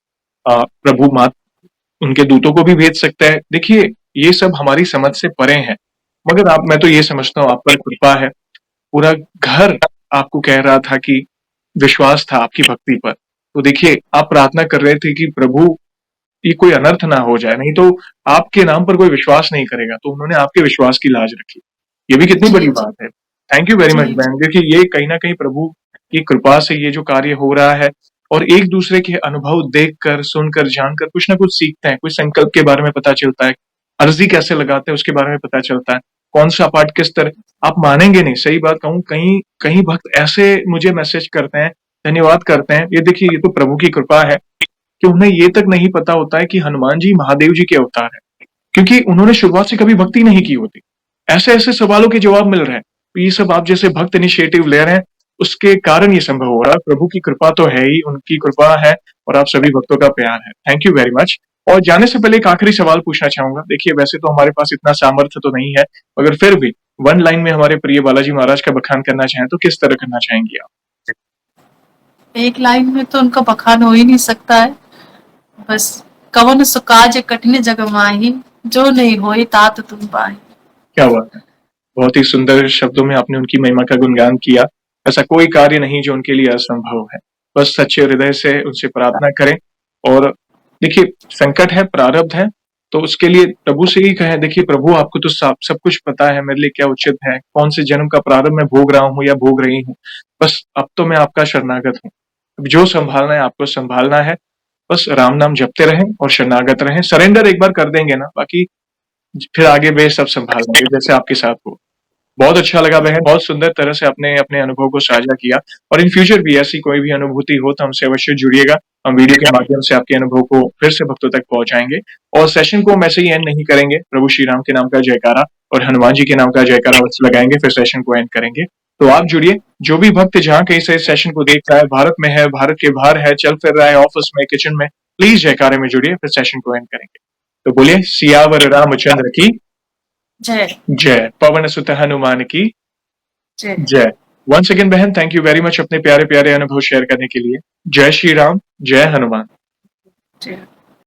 प्रभु माँ उनके दूतों को भी भेज सकता है। देखिए, ये सब हमारी समझ से परे हैं, मगर आप, मैं तो ये समझता हूँ आप पर कृपा है। पूरा घर आपको कह रहा था कि विश्वास था आपकी भक्ति पर। तो देखिए, आप प्रार्थना कर रहे थे कि प्रभु ये कोई अनर्थ ना हो जाए, नहीं तो आपके नाम पर कोई विश्वास नहीं करेगा। तो उन्होंने आपके विश्वास की लाज रखी। ये भी कितनी बड़ी जी जी बात है। थैंक यू वेरी मच जी बहन। देखिए, ये कहीं ना कहीं प्रभु की कृपा से ये जो कार्य हो रहा है, और एक दूसरे के अनुभव देखकर, सुनकर, जानकर कुछ ना कुछ सीखते हैं। कुछ संकल्प के बारे में पता चलता है, अर्जी कैसे लगाते हैं उसके बारे में पता चलता है, कौन सा पाठ किस तरह। आप मानेंगे नहीं, सही बात कहूँ, कहीं कहीं भक्त ऐसे मुझे मैसेज करते हैं, धन्यवाद करते हैं। ये देखिए, ये तो प्रभु की कृपा है कि उन्हें ये तक नहीं पता होता है कि हनुमान जी महादेव जी के अवतार हैं, क्योंकि उन्होंने शुरुआत से कभी भक्ति नहीं की होती। ऐसे ऐसे सवालों के जवाब मिल रहे हैं। तो ये सब आप जैसे भक्त इनिशिएटिव ले रहे हैं, उसके कारण ये संभव हो रहा है। प्रभु की कृपा तो है ही, उनकी कृपा है, और आप सभी भक्तों का प्यार है। Thank you very much. और जाने से पहले एक आखिरी सवाल पूछना चाहूंगा। देखिए, वैसे तो हमारे पास इतना सामर्थ्य तो नहीं है, मगर फिर भी वन लाइन में हमारे प्रिय बालाजी महाराज का बखान करना चाहें तो किस तरह करना चाहेंगे आप? एक लाइन में तो उनका बखान हो ही नहीं सकता है। बस, कवन सो काज कठिन जग माही, जो नहीं होई तात तुम पाही। क्या बात है। बहुत ही सुंदर शब्दों में आपने उनकी महिमा का गुणगान किया। ऐसा कोई कार्य नहीं जो उनके लिए असंभव है। बस सच्चे हृदय से उनसे प्रार्थना करें। और देखिए, संकट है, प्रारब्ध है, तो उसके लिए प्रभु से ही कहें, देखिए प्रभु आपको तो सब कुछ पता है मेरे लिए क्या उचित है, कौन से जन्म का प्रारब्ध मैं भोग रहा हूँ या भोग रही हूँ। बस अब तो मैं आपका शरणागत हूँ। अब जो संभालना है आपको संभालना है। बस राम नाम जपते रहें और शरणागत रहें। सरेंडर एक बार कर देंगे ना, बाकी फिर आगे वे सब संभाल लेंगे, जैसे आपके साथ हो। बहुत अच्छा लगा बहन, बहुत सुंदर तरह से आपने अपने अनुभव को साझा किया। और इन फ्यूचर भी ऐसी कोई भी अनुभूति हो तो हमसे अवश्य जुड़िएगा। हम वीडियो के माध्यम से आपके अनुभव को फिर से भक्तों तक पहुंचाएंगे। और सेशन को हम ऐसे ही एंड नहीं करेंगे, प्रभु श्री राम के नाम का जयकारा और हनुमान जी के नाम का जयकारा अवश्य लगाएंगे, फिर सेशन को एंड करेंगे। तो आप जुड़िए। जो भी भक्त जहाँ कहीं से इस सेशन को देख रहा है, भारत में है, भारत के बाहर है, चल फिर रहा है, ऑफिस में, किचन में, प्लीज जयकारे में जुड़िए, फिर सेशन को एंड करेंगे। तो बोलिए, सियावर रामचंद्र की जय जय, पवन सुत हनुमान की जय जय। वंस अगेन बहन, थैंक यू वेरी मच अपने प्यारे प्यारे अनुभव शेयर करने के लिए। जय श्री राम, जय हनुमान। जय।